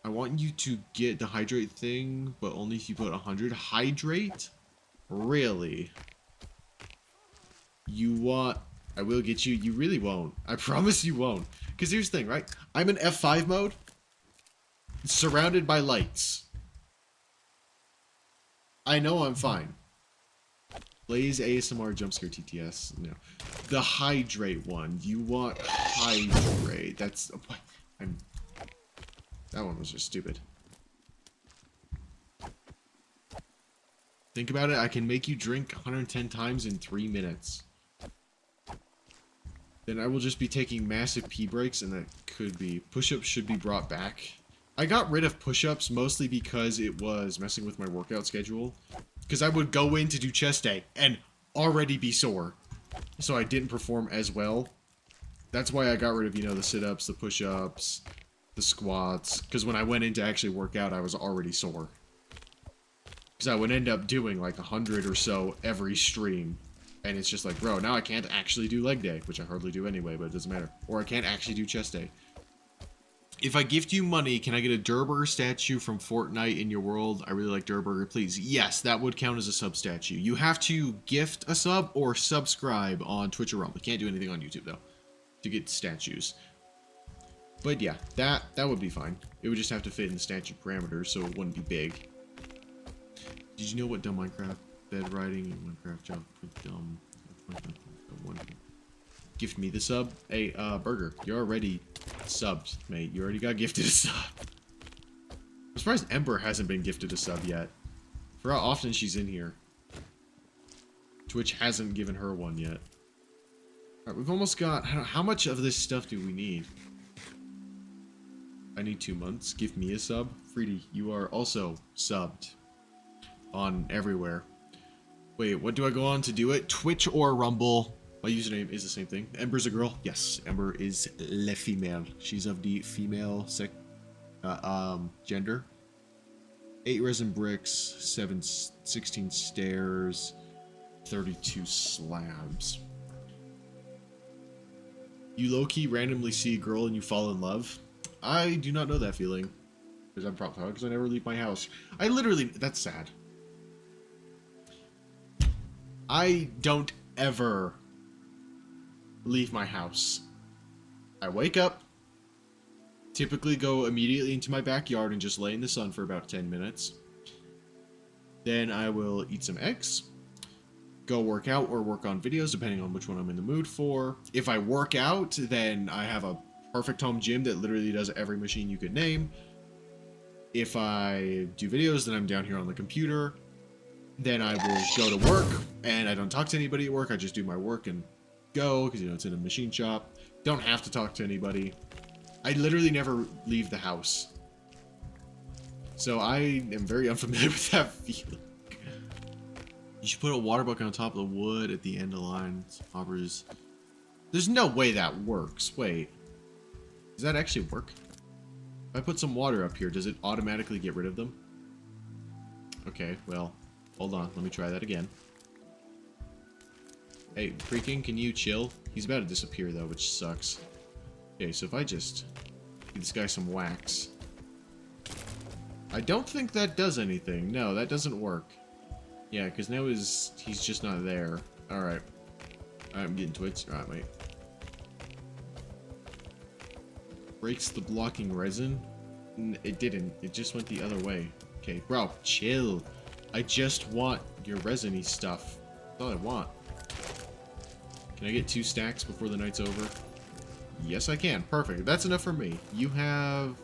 I want you to get the hydrate thing, but only if you put 100 hydrate. Really? You want? I will get you. You really won't. I promise you won't. Because here's the thing, right? I'm in F5 mode, surrounded by lights. I know I'm fine. Blaze ASMR jumpscare TTS. No. The hydrate one. You want hydrate. That's... that one was just stupid. Think about it. I can make you drink 110 times in 3 minutes. Then I will just be taking massive pee breaks, and that could be... Push-ups should be brought back. I got rid of push-ups mostly because it was messing with my workout schedule. Because I would go in to do chest day and already be sore. So I didn't perform as well. That's why I got rid of, you know, the sit-ups, the push-ups, the squats. Because when I went in to actually work out, I was already sore. Because I would end up doing like 100 or so every stream. And it's just like, bro, now I can't actually do leg day. Which I hardly do anyway, but it doesn't matter. Or I can't actually do chest day. If I gift you money, can I get a Durburger statue from Fortnite in your world? I really like Durburger, please. Yes, that would count as a sub statue. You have to gift a sub or subscribe on Twitch or Rumble. You can't do anything on YouTube, though, to get statues. But yeah, that would be fine. It would just have to fit in the statue parameters, so it wouldn't be big. Did you know what dumb Minecraft bed riding and Minecraft jump with dumb... Gift me the sub. Hey, Burger, you're already subbed, mate. You already got gifted a sub. I'm surprised Ember hasn't been gifted a sub yet. For how often she's in here. Twitch hasn't given her one yet. Alright, we've almost got... How much of this stuff do we need? I need 2 months. Give me a sub. Freedy, you are also subbed. On everywhere. Wait, what do I go on to do it? Twitch or Rumble? My username is the same thing. Ember's a girl? Yes, Ember is le female. She's of the female gender. 8 resin bricks, 16 stairs, 32 slabs. You low-key randomly see a girl and you fall in love? I do not know that feeling. Because I'm probably because I never leave my house. I literally... That's sad. I don't ever leave my house. I wake up, typically go immediately into my backyard and just lay in the sun for about 10 minutes. Then I will eat some eggs, go work out or work on videos depending on which one I'm in the mood for. If I work out, then I have a perfect home gym that literally does every machine you could name. If I do videos, then I'm down here on the computer. Then I will go to work, and I don't talk to anybody at work. I just do my work and go, because, you know, it's in a machine shop. Don't have to talk to anybody. I literally never leave the house. So I am very unfamiliar with that feeling. You should put a water bucket on top of the wood at the end of lines. Hoppers. There's no way that works. Wait. Does that actually work? If I put some water up here, does it automatically get rid of them? Okay, well... Hold on, let me try that again. Hey, Freaking, can you chill? He's about to disappear, though, which sucks. Okay, so if I just give this guy some wax. I don't think that does anything. No, that doesn't work. Yeah, because now he's just not there. Alright. I'm getting twits. Alright, mate. Breaks the blocking resin? It didn't. It just went the other way. Okay, bro, chill. I just want your resin-y stuff. That's all I want. Can I get 2 stacks before the night's over? Yes, I can. Perfect. That's enough for me. You have...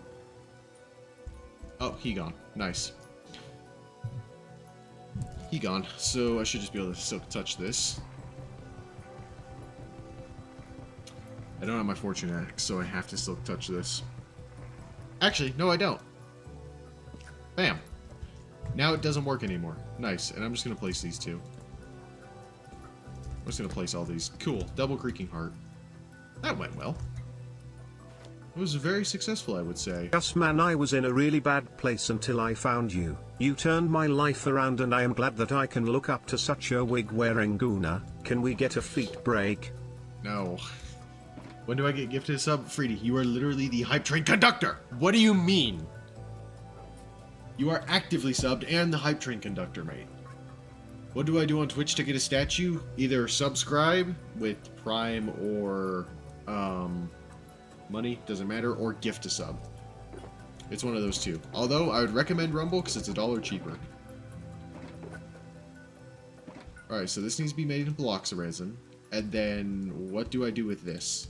Oh, he gone. Nice. He gone. So I should just be able to silk touch this. I don't have my Fortune Axe, so I have to still touch this. Actually, no, I don't. Bam. Now it doesn't work anymore. Nice. And I'm just going to place these two. I'm just going to place all these. Cool. Double Creaking Heart. That went well. It was very successful, I would say. Yes, man, I was in a really bad place until I found you. You turned my life around and I am glad that I can look up to such a wig-wearing gooner. Can we get a feet break? No. When do I get gifted a sub? Freedy, you are literally the hype train conductor! What do you mean? You are actively subbed and the hype train conductor, mate. What do I do on Twitch to get a statue? Either subscribe with Prime or money, doesn't matter, or gift a sub. It's one of those two. Although, I would recommend Rumble because it's $1 cheaper. Alright, so this needs to be made into blocks of resin. And then, what do I do with this?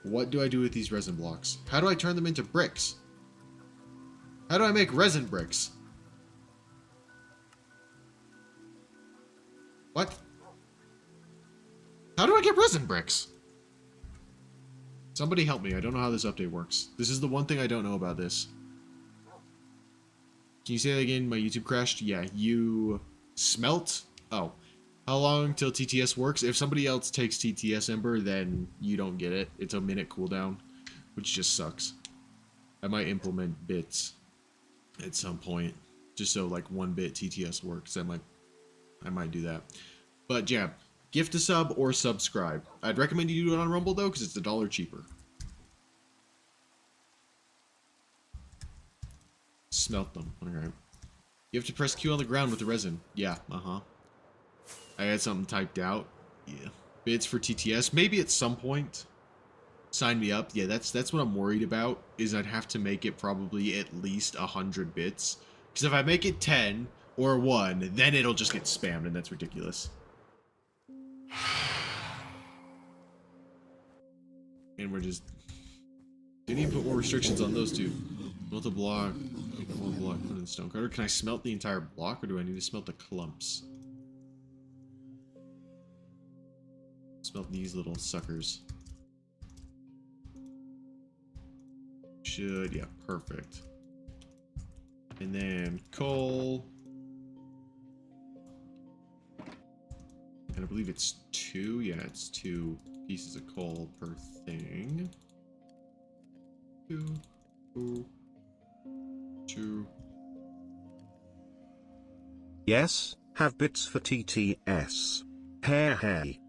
What do I do with these resin blocks? How do I turn them into bricks? How do I make resin bricks? What? How do I get resin bricks? Somebody help me. I don't know how this update works. This is the one thing I don't know about this. Can you say that again? My YouTube crashed? Yeah, you smelt? Oh. How long till TTS works? If somebody else takes TTS Ember, then you don't get it. It's a minute cooldown, which just sucks. I might implement bits at some point, just so like 1-bit TTS works. I might do that. But yeah, gift a sub or subscribe. I'd recommend you do it on Rumble though, because it's $1 cheaper. Smelt them. Alright. You have to press Q on the ground with the resin. Yeah, I had something typed out. Yeah. Bits for TTS. Maybe at some point. Sign me up. Yeah, that's what I'm worried about. Is I'd have to make it probably at least 100 bits. Because if I make it 10 or 1, then it'll just get spammed, and that's ridiculous. And we're just... Didn't even put more restrictions on those two. Smelt a block. One block, put in the stone cutter. Can I smelt the entire block, or do I need to smelt the clumps? Smelt these little suckers. Should, yeah, perfect. And then coal. And I believe it's 2. Yeah, it's 2 pieces of coal per thing. 2. 2. Yes, have bits for TTS. Hey.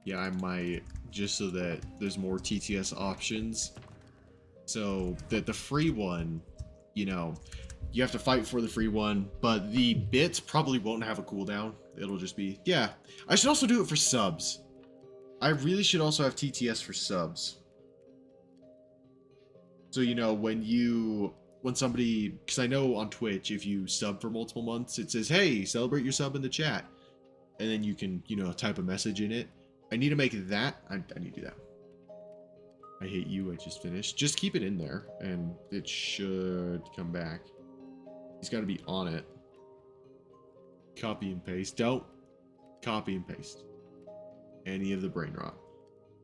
Yeah, I might, just so that there's more TTS options. So that the free one, you know, you have to fight for the free one, but the bits probably won't have a cooldown. It'll just be, yeah. I should also do it for subs. I really should also have TTS for subs. So, you know, when somebody, because I know on Twitch, if you sub for multiple months, it says, hey, celebrate your sub in the chat. And then you can, you know, type a message in it. I need to make that. I need to do that. I hate you. I just finished. Just keep it in there, and it should come back. He's got to be on it. Copy and paste. Don't copy and paste any of the brain rot.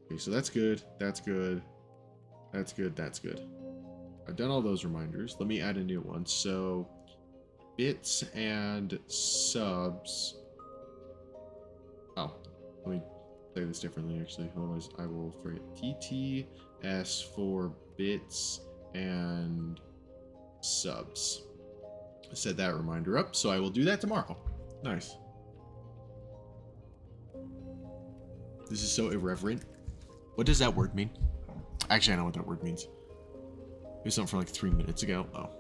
Okay, so that's good. That's good. That's good. That's good. I've done all those reminders. Let me add a new one. So, bits and subs. Oh, let me say this differently, actually. Otherwise, I will forget. TTS for bits and subs. I set that reminder up, so I will do that tomorrow. Nice. This is so irreverent. What does that word mean? Actually, I know what that word means. It was something from like 3 minutes ago. Oh.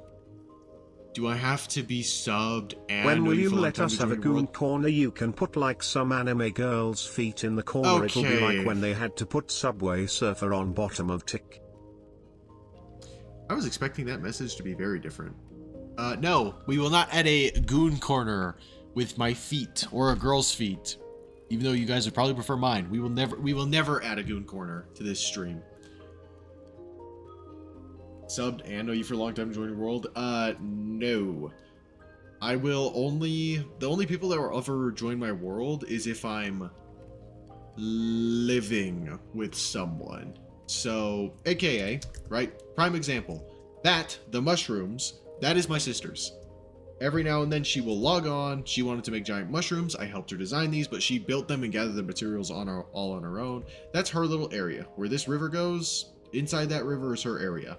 Do I have to be subbed and... When will you let us have a goon corner? You can put like some anime girls' feet in the corner. Okay. It'll be like when they had to put Subway Surfer on bottom of tick. I was expecting that message to be very different. No, we will not add a goon corner with my feet or a girl's feet. Even though you guys would probably prefer mine. We will never add a goon corner to this stream. Subbed and know you for a long time joining world? No. I will only... The only people that will ever join my world is if I'm living with someone. So, AKA, right? Prime example. The mushrooms, that is my sister's. Every now and then she will log on. She wanted to make giant mushrooms. I helped her design these, but she built them and gathered the materials all on her own. That's her little area. Where this river goes, inside that river is her area.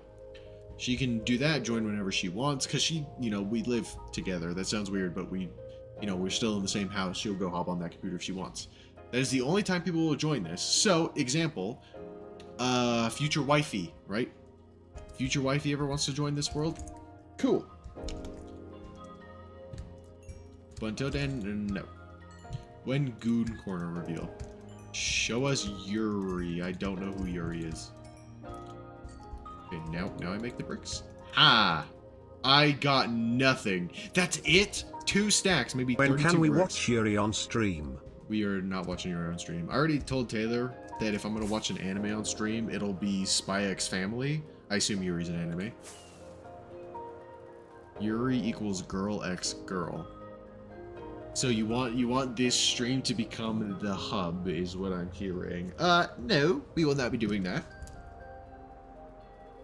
She can do that, join whenever she wants, because she, we live together. That sounds weird, but we're still in the same house. She'll go hop on that computer if she wants. That is the only time people will join this. So, example, future wifey, right? Future wifey ever wants to join this world? Cool. But until then, no. When Goon Corner reveal? Show us Yuri. I don't know who Yuri is. Okay, now I make the bricks. Ah! I got nothing. That's it? 2 stacks, maybe 32 When can we bricks. watch Yuri on stream? We are not watching Yuri on stream. I already told Taylor that if I'm going to watch an anime on stream, it'll be Spy X Family. I assume Yuri's an anime. Yuri equals girl X girl. So you want this stream to become the hub, is what I'm hearing. No, we will not be doing that.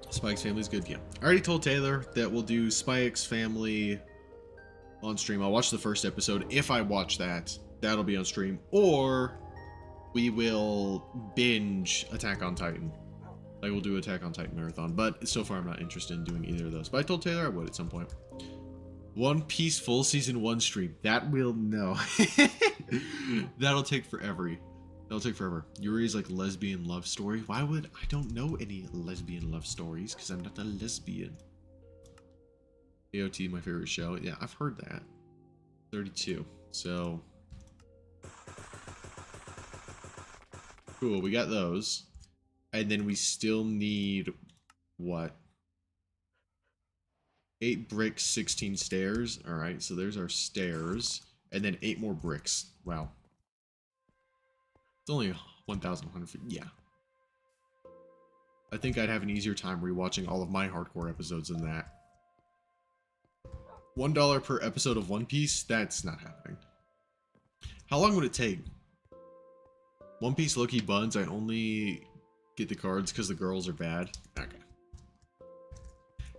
Spy X Family's good, yeah. I already told Taylor that we'll do Spy X Family on stream. I'll watch the first episode. If I watch that, that'll be on stream. Or we will binge Attack on Titan. Like, we'll do Attack on Titan Marathon. But so far, I'm not interested in doing either of those. But I told Taylor I would at some point. One Piece full season 1 stream. That will no. That'll take forever. That'll take forever. Yuri's like lesbian love story. Why would I don't know any lesbian love stories because I'm not a lesbian. AOT, my favorite show. Yeah, I've heard that. 32. So cool. We got those, and then we still need what? 8 bricks, 16 stairs. All right, so there's our stairs, and then 8 more bricks. Wow. It's only 1,100 feet. Yeah. I think I'd have an easier time rewatching all of my hardcore episodes than that. $1 per episode of One Piece? That's not happening. How long would it take? One Piece Loki Buns, I only get the cards because the girls are bad. Okay.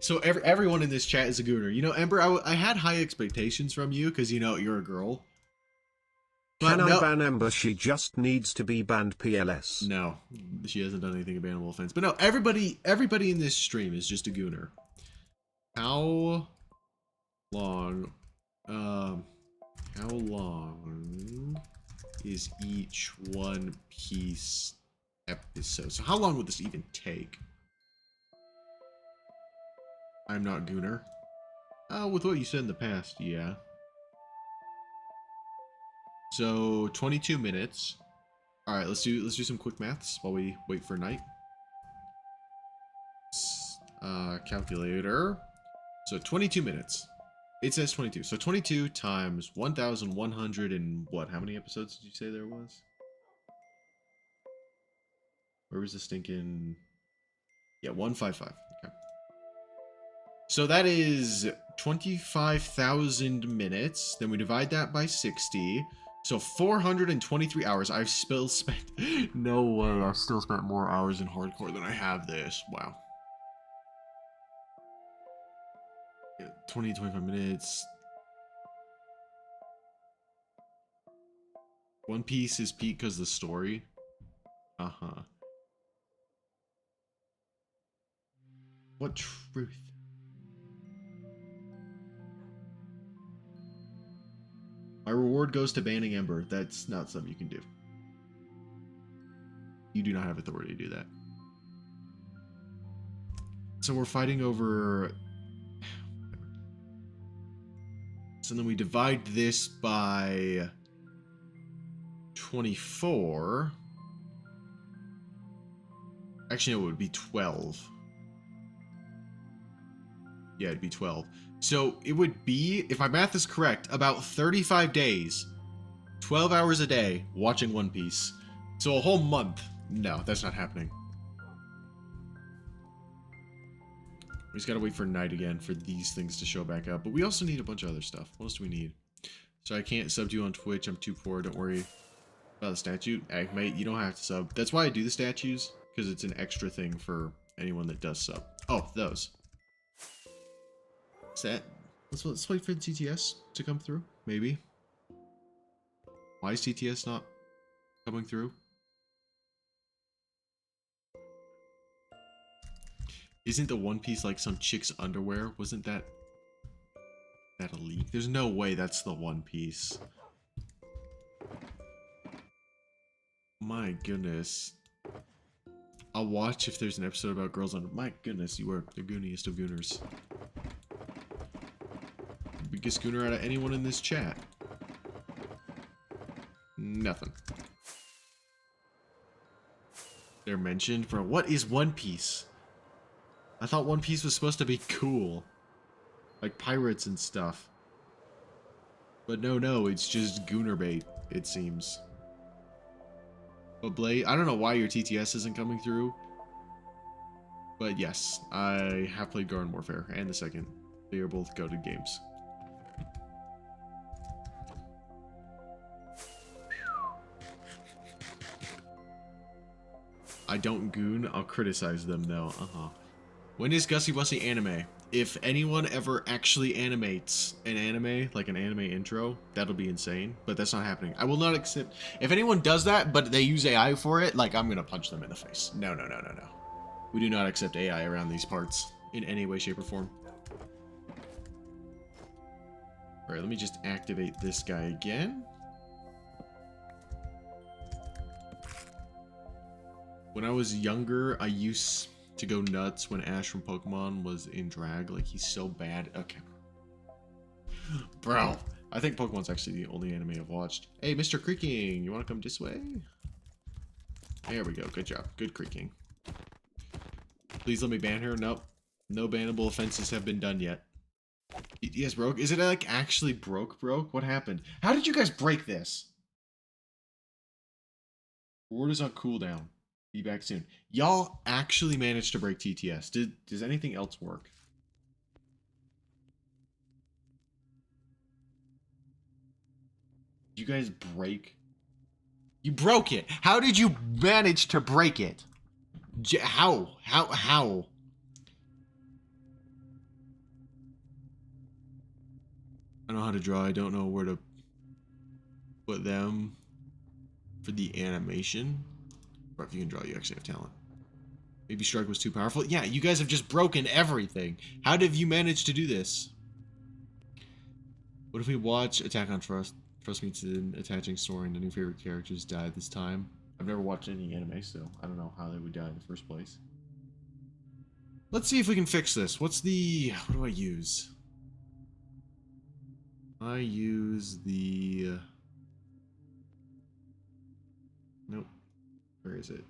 So everyone in this chat is a gooner. You know, Ember, I had high expectations from you because, you're a girl. Can I ban Ember? She just needs to be banned PLS. No, she hasn't done anything a bannable offense. But no, everybody in this stream is just a gooner. How long is each One Piece episode? So how long would this even take? I'm not gooner. With what you said in the past, yeah. So 22 minutes. All right, let's do some quick maths while we wait for night. Calculator. So 22 minutes. It says 22. So 22 times 1,100 and what? How many episodes did you say there was? Where was the stinking? Yeah, 155. Okay. So that is 25,000 minutes. Then we divide that by 60. So 423 hours. I've still spent... No way. I've still spent more hours in hardcore than I have this. Wow. 25 minutes. One Piece is peak because the story. Uh-huh. What truth? My reward goes to banning Ember. That's not something you can do. You do not have authority to do that. So we're fighting over... So then we divide this by 24. Actually, no, it would be 12. Yeah, it'd be 12. So it would be, if my math is correct, about 35 days, 12 hours a day, watching One Piece. So a whole month. No, that's not happening. We just gotta wait for night again for these things to show back up. But we also need a bunch of other stuff. What else do we need? So I can't sub to you on Twitch. I'm too poor. Don't worry. About the statue? Hey, mate, you don't have to sub. That's why I do the statues, because it's an extra thing for anyone that does sub. Oh, those. Is that... Let's wait for the TTS to come through, maybe. Why is TTS not coming through? Isn't the One Piece like some chick's underwear? Wasn't that a leak? There's no way that's the One Piece. My goodness. I'll watch if there's an episode about girls under. My goodness, you are the gooniest of gooners. Biggest gooner out of anyone in this chat. Nothing. They're mentioned, bro. What is One Piece? I thought One Piece was supposed to be cool. Like pirates and stuff. But no, it's just gooner bait, it seems. But Blade, I don't know why your TTS isn't coming through. But yes, I have played Garden Warfare and the second. They are both goated games. I don't goon, I'll criticize them though. When is Gussie Bussy anime? If anyone ever actually animates an anime, like an anime intro, that'll be insane. But that's not happening. I will not accept... If anyone does that, but they use AI for it, like, I'm gonna punch them in the face. No. We do not accept AI around these parts in any way, shape, or form. Alright, let me just activate this guy again. When I was younger, I used to go nuts when Ash from Pokemon was in drag. Like, he's so bad. Okay. Bro, I think Pokemon's actually the only anime I've watched. Hey, Mr. Creaking, you want to come this way? There we go. Good job. Good creaking. Please let me ban her. Nope. No bannable offenses have been done yet. Yes, broke. Is it like actually broke? What happened? How did you guys break this? Word is on cooldown. Be back soon. Y'all actually managed to break TTS. Does anything else work? You guys break? You broke it. How did you manage to break it? How? How? I don't know how to draw. I don't know where to put them for the animation. Or if you can draw, you actually have talent. Maybe Strike was too powerful. Yeah, you guys have just broken everything. How did you manage to do this? What if we watch Attack on Trust? Trust me, it's an attaching story and any favorite characters died this time. I've never watched any anime, so I don't know how they would die in the first place. Let's see if we can fix this. What do I use? I use the... Nope. Where is it?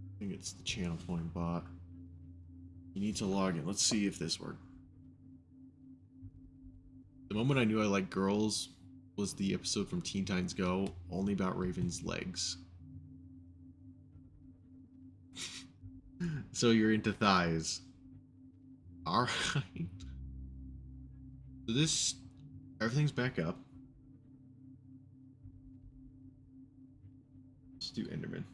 I think it's the channel point bot. You need to log in. Let's see if this works. The moment I knew I liked girls was the episode from Teen Titans Go, only about Raven's legs. So you're into thighs. Alright. So this... Everything's back up. Let's do Enderman.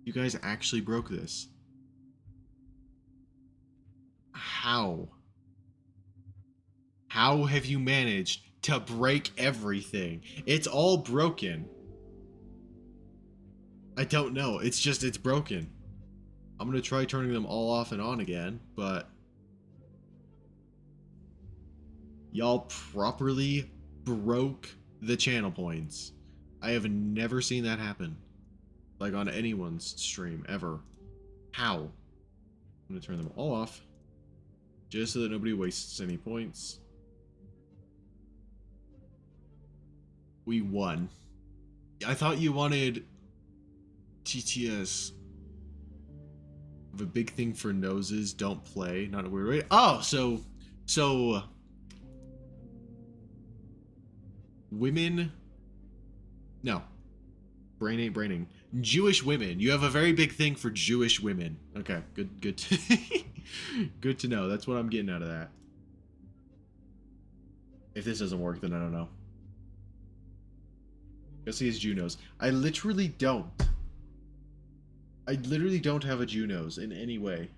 You guys actually broke this. How? How have you managed to break everything? It's all broken. I don't know. It's broken. I'm gonna try turning them all off and on again, but... Y'all properly broke the channel points. I have never seen that happen. Like on anyone's stream, ever. How? I'm gonna turn them all off. Just so that nobody wastes any points. We won. I thought you wanted TTS. Have a big thing for noses. Don't play. Not a weird way. Oh, so women. No, brain ain't braining. Jewish women. You have a very big thing for Jewish women. Okay, good. Good to know. That's what I'm getting out of that. If this doesn't work, then I don't know. Guess he has Junos. I literally don't. I literally don't have a Junos in any way.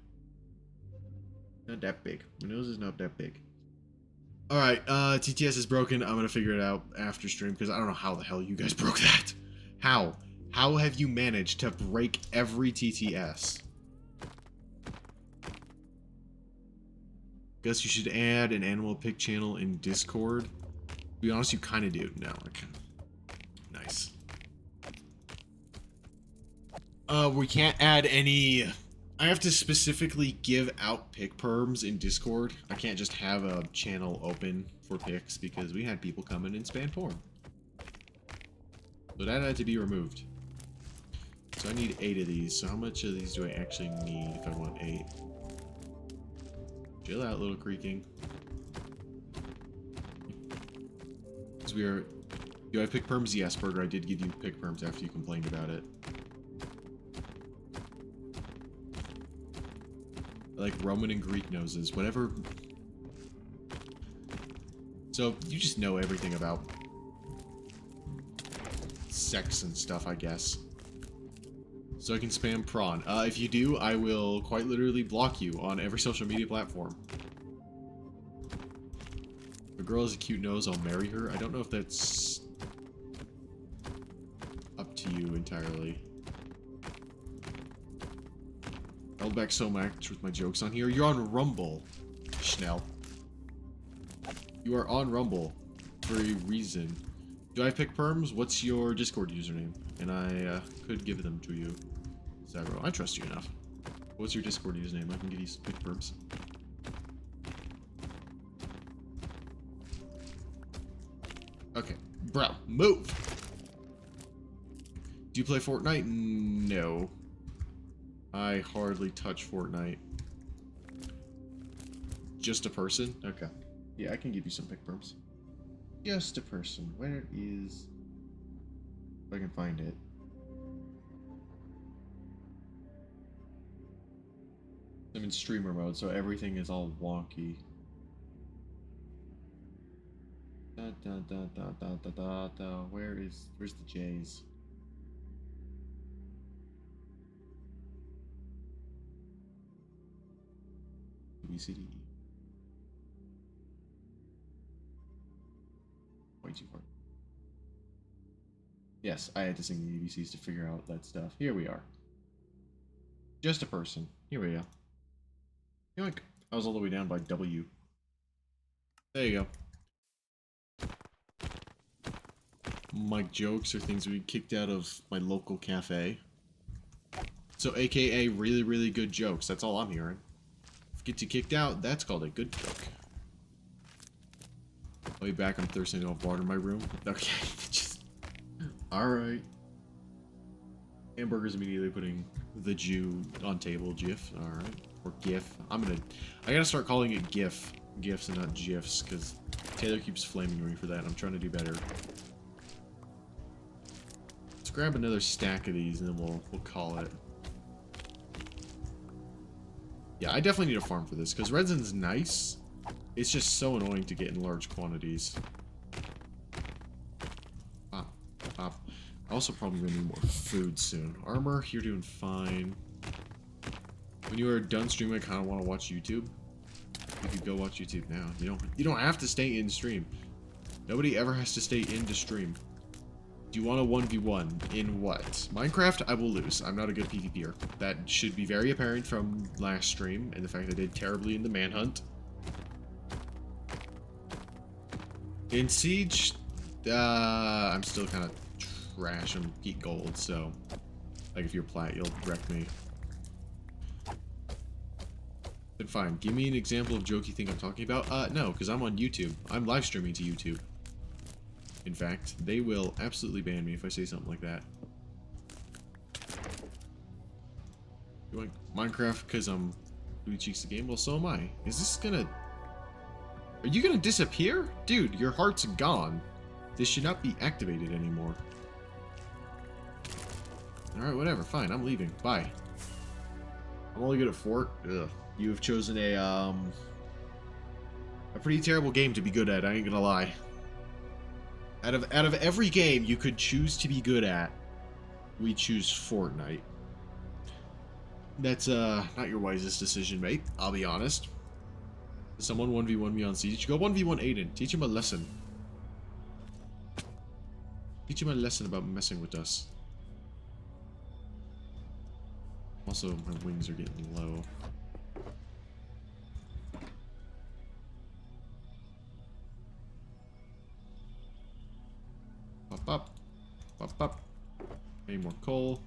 Not that big. My nose is not that big. Alright, TTS is broken. I'm gonna figure it out after stream because I don't know how the hell you guys broke that. How? How have you managed to break every TTS? Guess you should add an animal pick channel in Discord. To be honest, you kind of do. No, okay. Nice. We can't add any... I have to specifically give out pick perms in Discord. I can't just have a channel open for picks because we had people come in and spam porn. So that had to be removed. So I need 8 of these. So how much of these do I actually need if I want 8? Chill out, little creaking. Because we are... Do I pick perms? Yes, Burger. I did give you pick perms after you complained about it. I like Roman and Greek noses. Whatever. So, you just know everything about sex and stuff, I guess. So I can spam prawn. If you do, I will quite literally block you on every social media platform. If a girl has a cute nose, I'll marry her. I don't know if that's up to you entirely. I held back so much with my jokes on here. You're on Rumble, Schnell. You are on Rumble for a reason. Do I pick perms? What's your Discord username? And I could give them to you. Zero. I trust you enough. What's your Discord username? I can give you some pick perms. Okay. Bro, move! Do you play Fortnite? No. I hardly touch Fortnite. Just a person? Okay. Yeah, I can give you some pick perms. Just a person. Where is... If I can find it. I'm in streamer mode, so everything is all wonky. Where's the J's? ABCD. Way too far. Yes, I had to sing the ABCs to figure out that stuff. Here we are. Just a person. Here we go. Yoink. I was all the way down by W. There you go. My jokes are things we kicked out of my local cafe. So AKA really, really good jokes. That's all I'm hearing. If get you kicked out, that's called a good joke. I'll be back. I'm thirsty to have water in my room. Okay. Just... Alright. Hamburger's immediately putting the Jew on table. GIF. Alright. Or GIF. I gotta start calling it GIF. GIFs and not GIFs, because Taylor keeps flaming me for that. I'm trying to do better. Let's grab another stack of these and then we'll call it. Yeah, I definitely need a farm for this, because resin's nice. It's just so annoying to get in large quantities. Pop. Pop. I also probably gonna need more food soon. Armor, you're doing fine. When you are done streaming, I kind of want to watch YouTube. You could go watch YouTube now. You don't have to stay in stream. Nobody ever has to stay in to stream. Do you want a 1v1? In what? Minecraft, I will lose. I'm not a good PvPer. That should be very apparent from last stream, and the fact that I did terribly in the manhunt. In Siege, I'm still kind of trash. I'm peak gold, so... Like, if you're plat, you'll wreck me. Then fine. Give me an example of joke you think I'm talking about. No, because I'm on YouTube. I'm live streaming to YouTube. In fact, they will absolutely ban me if I say something like that. You want Minecraft because I'm Booty Cheeks the game? Well, so am I. Is this gonna... Are you gonna disappear? Dude, your heart's gone. This should not be activated anymore. Alright, whatever. Fine, I'm leaving. Bye. I'm only good at fort. Ugh. You have chosen a, A pretty terrible game to be good at, I ain't gonna lie. Out of every game you could choose to be good at, we choose Fortnite. That's not your wisest decision, mate. I'll be honest. Someone 1v1 me on Siege. Go 1v1 Aiden. Teach him a lesson. Teach him a lesson about messing with us. Also, my wings are getting low. Pop up. Pop up. Any more coal.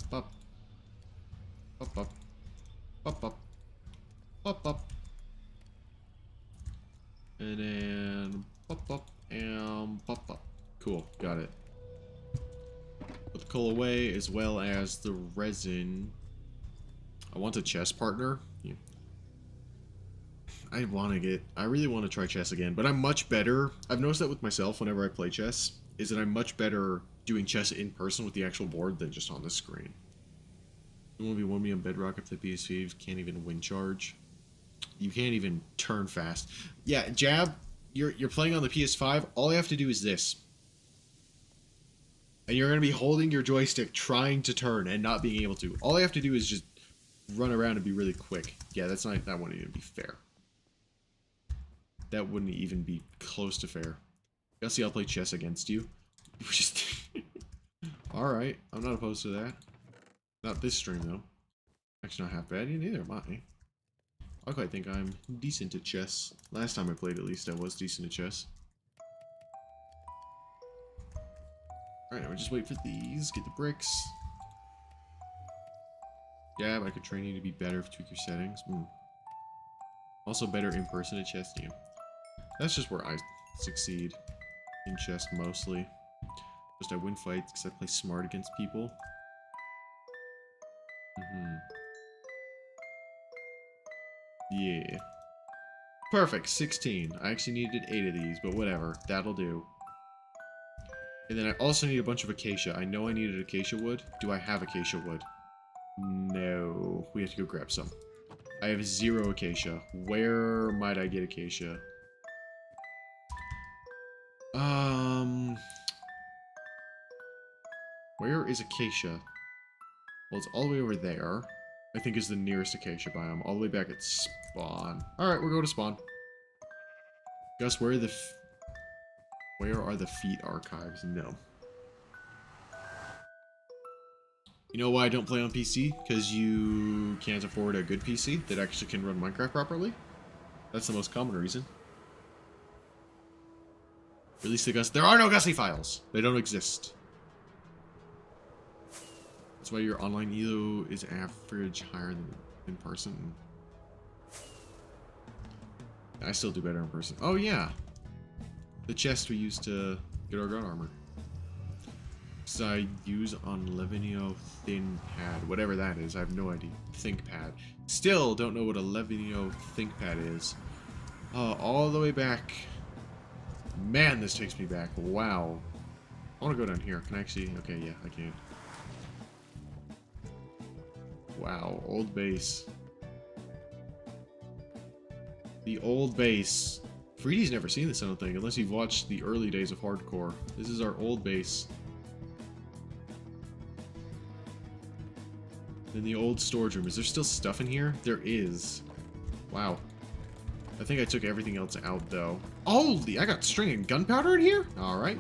Pop up. Pop up. Pop up. Pop up. And then pop up and pop up. Cool, got it. Put the coal away as well as the resin. I want a chess partner. Yeah. I really want to try chess again, but I'm much better. I've noticed that with myself whenever I play chess, is that I'm much better doing chess in person with the actual board than just on the screen. You want to be 1v on Bedrock if the PS5 can't even win charge. You can't even turn fast. Yeah, Jab, you're playing on the PS5, all you have to do is this. And you're going to be holding your joystick trying to turn and not being able to. All you have to do is just run around and be really quick. Yeah, that wouldn't even be fair. That wouldn't even be close to fair. Gussie, I'll play chess against you. Just alright, I'm not opposed to that. Not this stream, though. Actually, not half bad. Neither am I. I quite think I'm decent at chess. Last time I played, at least, I was decent at chess. Alright, now we just wait for these. Get the bricks. Yeah, but I could train you to be better if you tweak your settings. Also better in person at chess team. That's just where I succeed in chess mostly. Just I win fights because I play smart against people. Yeah. Perfect, 16. I actually needed 8 of these, but whatever. That'll do. And then I also need a bunch of acacia. I know I needed acacia wood. Do I have acacia wood? No. We have to go grab some. I have 0 acacia. Where might I get acacia? Where is acacia? Well, it's all the way over there. I think is the nearest acacia biome. All the way back at spawn. Alright, we'll go to spawn. Gus, where are the feet archives? No. You know why I don't play on PC? Because you can't afford a good PC that actually can run Minecraft properly? That's the most common reason. Release the Gus. There are no Gussie files! They don't exist. That's why your online ELO is average higher than in person. I still do better in person. Oh yeah! The chest we used to get our gun armor. So I use on Levenio ThinkPad, whatever that is, I have no idea. ThinkPad. Still don't know what a Levenio ThinkPad is. All the way back. Man, this takes me back. Wow. I want to go down here. Can I actually? Okay, yeah, I can. Wow, old base. The old base. Freedy's never seen this, I don't think, unless you've watched the early days of hardcore. This is our old base. Then the old storage room. Is there still stuff in here? There is. Wow. I think I took everything else out, though. Holy, I got string and gunpowder in here? Alright.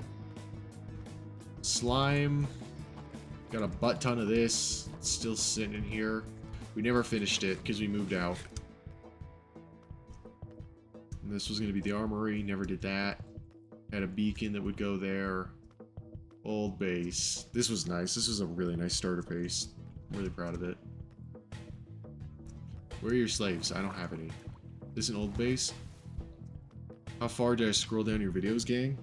Slime. Got a butt ton of this. It's still sitting in here. We never finished it because we moved out. And this was going to be the armory. Never did that. Had a beacon that would go there. Old base. This was nice. This was a really nice starter base. I'm really proud of it. Where are your slaves? I don't have any. This an old base? How far did I scroll down your videos, gang?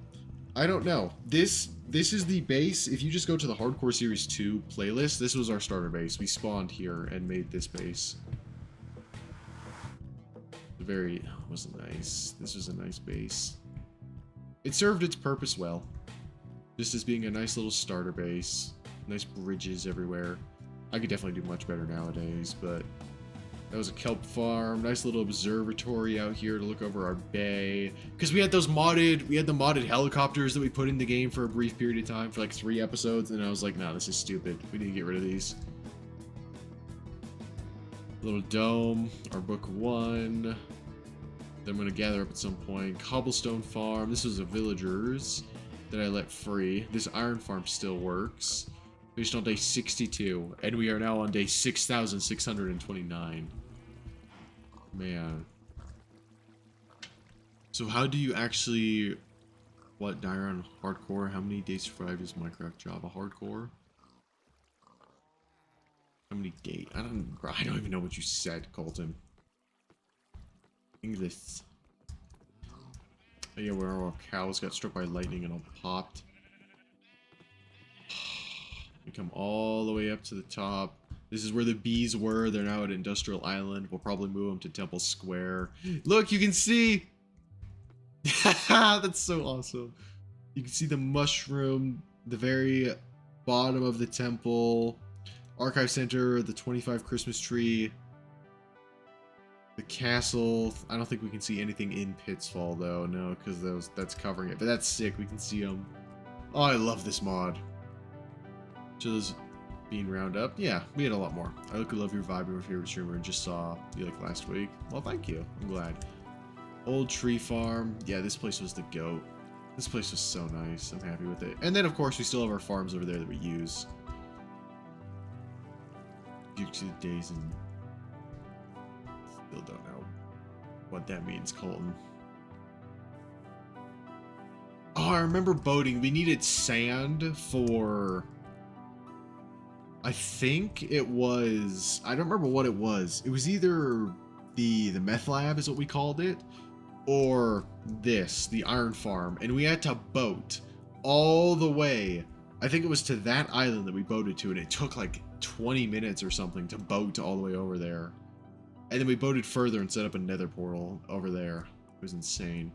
I don't know. This is the base. If you just go to the Hardcore Series 2 playlist, this was our starter base. We spawned here and made this base. It was nice. This was a nice base. It served its purpose well. Just as being a nice little starter base. Nice bridges everywhere. I could definitely do much better nowadays, but That was a kelp farm. Nice little observatory out here to look over our bay. Because we had the modded helicopters that we put in the game for a brief period of time, for like 3 episodes, and I was like, no, this is stupid. We need to get rid of these. Little dome, our book 1. Then I'm going to gather up at some point. Cobblestone farm. This was a villagers that I let free. This iron farm still works. Finished on day 62, and we are now on day 6,629. Man. So how do you actually... What, Diron Hardcore? How many days survived is Minecraft Java Hardcore? How many days? I don't even know what you said, Colton. English. Oh yeah, where our cows got struck by lightning and all popped. We come all the way up to the top. This is where the bees were. They're now at Industrial Island. We'll probably move them to Temple Square. Look, you can see! That's so awesome. You can see the mushroom, the very bottom of the temple, Archive Center, the 25 Christmas tree, the castle. I don't think we can see anything in Pittsfall though, no, because that's covering it. But that's sick. We can see them. Oh, I love this mod. Just being round up. Yeah, we had a lot more. I love your vibe, your favorite streamer, and just saw you like last week. Well, thank you. I'm glad. Old tree farm. Yeah, this place was the goat. This place was so nice. I'm happy with it. And then, of course, we still have our farms over there that we use. Due to the days and... Still don't know what that means, Colton. Oh, I remember boating. We needed sand for... I think it was... I don't remember what it was. It was either the meth lab is what we called it, or this, the iron farm. And we had to boat all the way. I think it was to that island that we boated to, and it took like 20 minutes or something to boat all the way over there. And then we boated further and set up a nether portal over there. It was insane.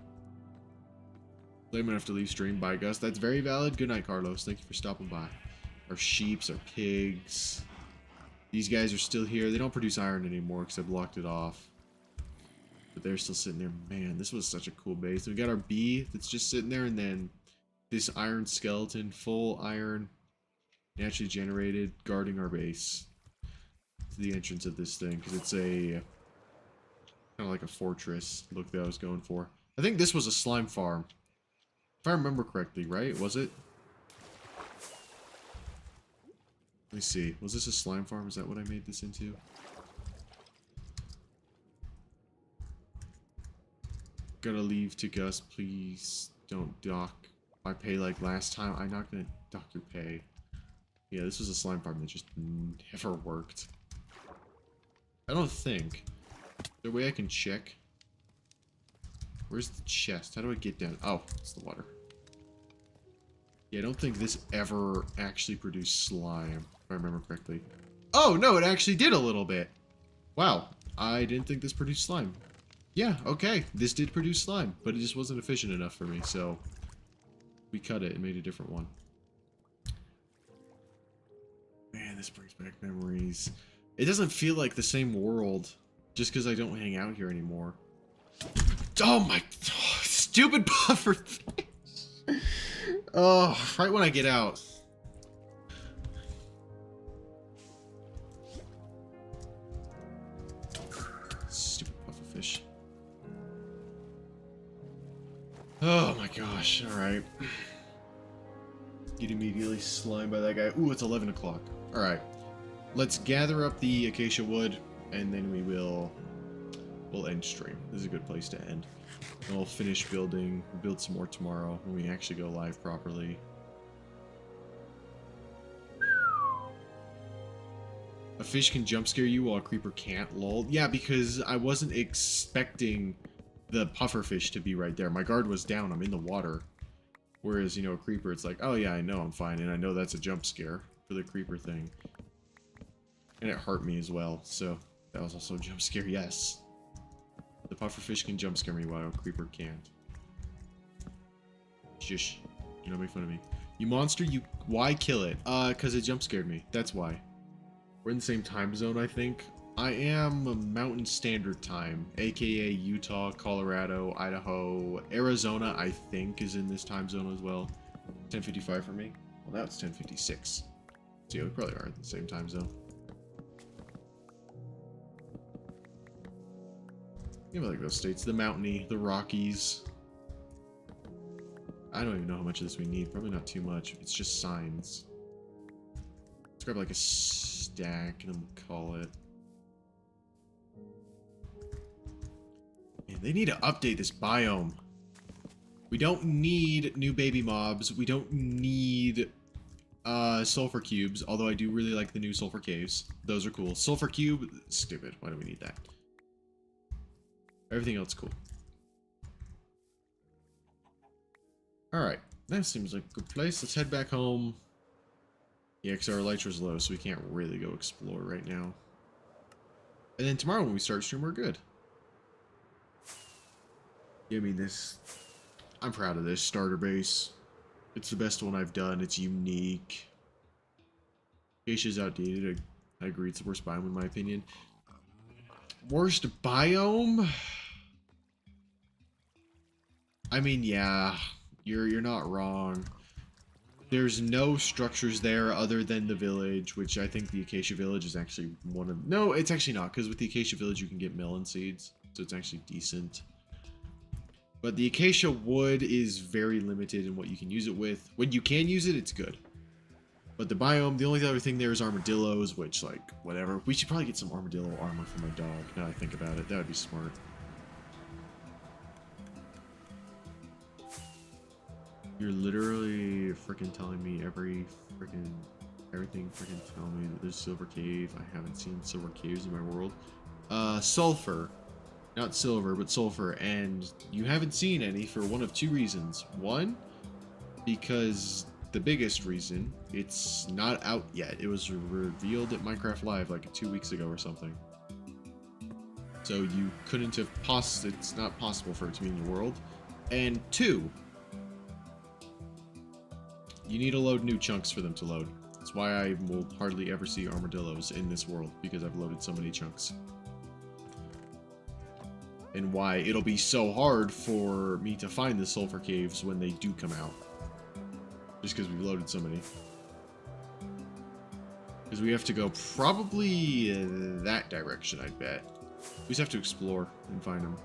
I'm gonna have to leave stream. Bye, Gus. That's very valid. Good night, Carlos. Thank you for stopping by. Our sheeps, our pigs. These guys are still here. They don't produce iron anymore because I blocked it off. But they're still sitting there. Man, this was such a cool base. We got our bee that's just sitting there, and then this iron skeleton, full iron, naturally generated, guarding our base. To the entrance of this thing, because it's a kind of like a fortress look that I was going for. I think this was a slime farm. If I remember correctly, right? Was it? Let me see. Was this a slime farm? Is that what I made this into? Gotta leave to Gus. Please don't dock my pay like last time. I'm not gonna dock your pay. Yeah, this was a slime farm that just never worked. I don't think. Is there a way I can check? Where's the chest? How do I get down? Oh, it's the water. Yeah, I don't think this ever actually produced slime, if I remember correctly. Oh, no, it actually did a little bit. Wow, I didn't think this produced slime. Yeah, okay, this did produce slime, but it just wasn't efficient enough for me, so we cut it and made a different one. Man, this brings back memories. It doesn't feel like the same world just because I don't hang out here anymore. Oh my... Oh, stupid puffer fish. Oh, right when I get out. Stupid pufferfish. Oh my gosh, alright. Get immediately slimed by that guy. Ooh, it's 11 o'clock. Alright. Let's gather up the acacia wood, and then we'll end stream. This is a good place to end. And we'll finish building, build some more tomorrow when we actually go live properly. A fish can jump scare you while a creeper can't, lol. Yeah, because I wasn't expecting the pufferfish to be right there. My guard was down, I'm in the water. Whereas, you know, a creeper, it's like, oh yeah, I know I'm fine, and I know that's a jump scare for the creeper thing. And it hurt me as well, so that was also a jump scare, yes. The pufferfish can jump scare me while a creeper can't. Shush. You don't make fun of me. You monster, you... Why kill it? Because it jump scared me. That's why. We're in the same time zone, I think. I am Mountain Standard Time, aka Utah, Colorado, Idaho, Arizona, I think, is in this time zone as well. 10:55 for me. Well, now it's 10:56. So yeah, we probably are in the same time zone. You know, like those states, the Mountainy, the Rockies. I don't even know how much of this we need. Probably not too much. It's just signs. Let's grab like a stack and then we'll call it. Man, they need to update this biome. We don't need new baby mobs. We don't need sulfur cubes, although I do really like the new sulfur caves. Those are cool. Sulfur cube, stupid. Why do we need that? Everything else cool. Alright, that seems like a good place. Let's head back home. Yeah, because our elytra's low, so we can't really go explore right now. And then tomorrow when we start stream, we're good. Yeah, I mean, this... I'm proud of this starter base. It's the best one I've done. It's unique. Geisha's outdated. I agree, it's the worst biome in my opinion. Worst biome? I mean, yeah, you're not wrong. There's no structures there other than the village, which I think the Acacia Village is actually one of... No, it's actually not, because with the Acacia Village you can get melon seeds, so it's actually decent. But the Acacia wood is very limited in what you can use it with. When you can use it, it's good. But the biome, the only other thing there is armadillos, which, like, whatever. We should probably get some armadillo armor for my dog, now I think about it. That would be smart. You're literally freaking telling me everything freaking telling me that there's silver cave. I haven't seen silver caves in my world. Sulfur. Not silver, but sulfur. And you haven't seen any for one of two reasons. One, because the biggest reason, it's not out yet. It was revealed at Minecraft Live like 2 weeks ago or something. So you couldn't have it's not possible for it to be in your world. And two, you need to load new chunks for them to load. That's why I will hardly ever see armadillos in this world, because I've loaded so many chunks. And why it'll be so hard for me to find the sulfur caves when they do come out. Just because we've loaded so many. Because we have to go probably that direction, I bet. We just have to explore and find them.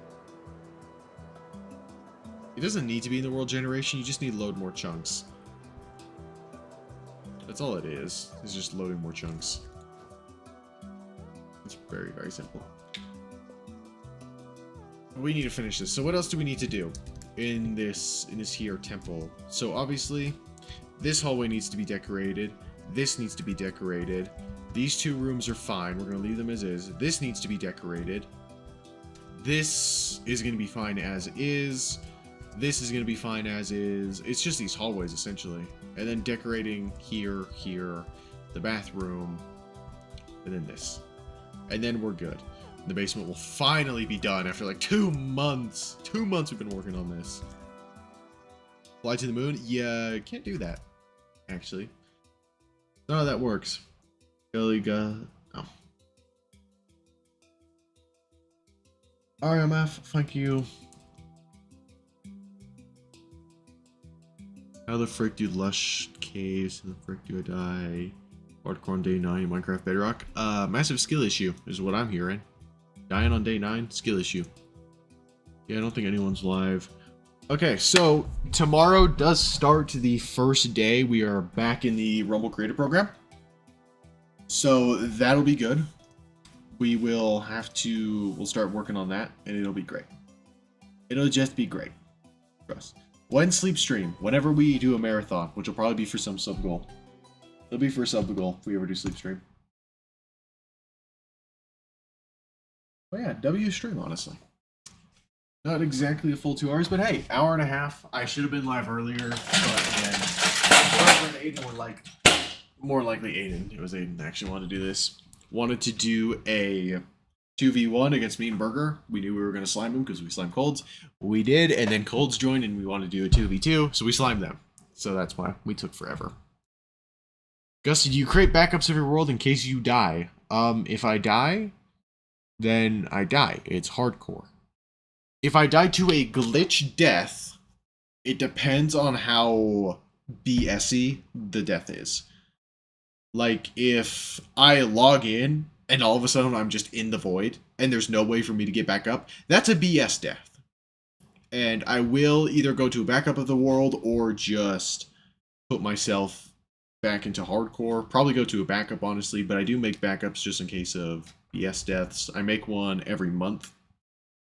It doesn't need to be in the world generation, you just need to load more chunks. That's all it is. It's just loading more chunks. It's very, very simple. We need to finish this. So what else do we need to do in this here temple? So obviously, this hallway needs to be decorated. This needs to be decorated. These two rooms are fine. We're going to leave them as is. This needs to be decorated. This is going to be fine as is. This is going to be fine as is. It's just these hallways, essentially. And then decorating here, the bathroom, and then this. And then we're good. The basement will finally be done after like 2 months. 2 months we've been working on this. Fly to the moon? Yeah, can't do that, actually. None of that works. Gulliga. Oh. RMF, thank you. How the frick do Lush Caves? How the frick do I die? Hardcore on day 9, Minecraft Bedrock. Massive skill issue is what I'm hearing. Dying on day 9, skill issue. Yeah, I don't think anyone's live. Okay, so tomorrow does start the first day we are back in the Rumble Creator Program. So that'll be good. We'll start working on that, and it'll be great. It'll just be great for us. When sleep stream, whenever we do a marathon, which will probably be for some sub goal. It'll be for a sub goal if we ever do sleep stream. Oh yeah, W stream, honestly. Not exactly a full 2 hours, but hey, hour and a half. I should have been live earlier, but again, Robert and Aiden were like, more likely Aiden. It was Aiden that actually wanted to do this. Wanted to do a 2v1 against me and Burger. We knew we were going to slime him because we slimed Colds. We did, and then Colds joined and we wanted to do a 2v2, so we slimed them. So that's why we took forever. Gusty, do you create backups of your world in case you die? If I die, then I die. It's hardcore. If I die to a glitch death, it depends on how BSy the death is. Like, if I log in and all of a sudden I'm just in the void and there's no way for me to get back up, that's a BS death. And I will either go to a backup of the world or just put myself back into hardcore. Probably go to a backup, honestly, but I do make backups just in case of BS deaths. I make one every month.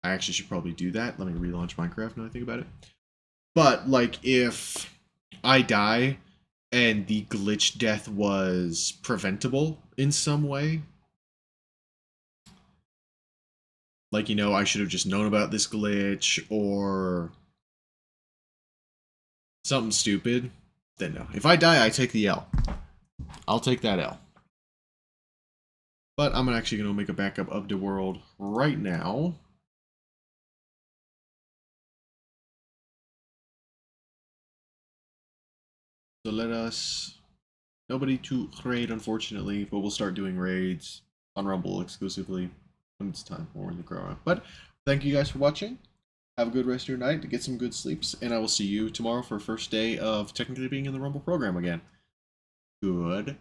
I actually should probably do that. Let me relaunch Minecraft now I think about it. But, like, if I die and the glitch death was preventable in some way, like, you know, I should have just known about this glitch or something stupid, then no. If I die, I take the L. I'll take that L. But I'm actually going to make a backup of the world right now. So let us... Nobody to raid, unfortunately, but we'll start doing raids on Rumble exclusively when it's time for the grow up. But thank you guys for watching. Have a good rest of your night, get some good sleeps, and I will see you tomorrow for first day of technically being in the Rumble program again. Good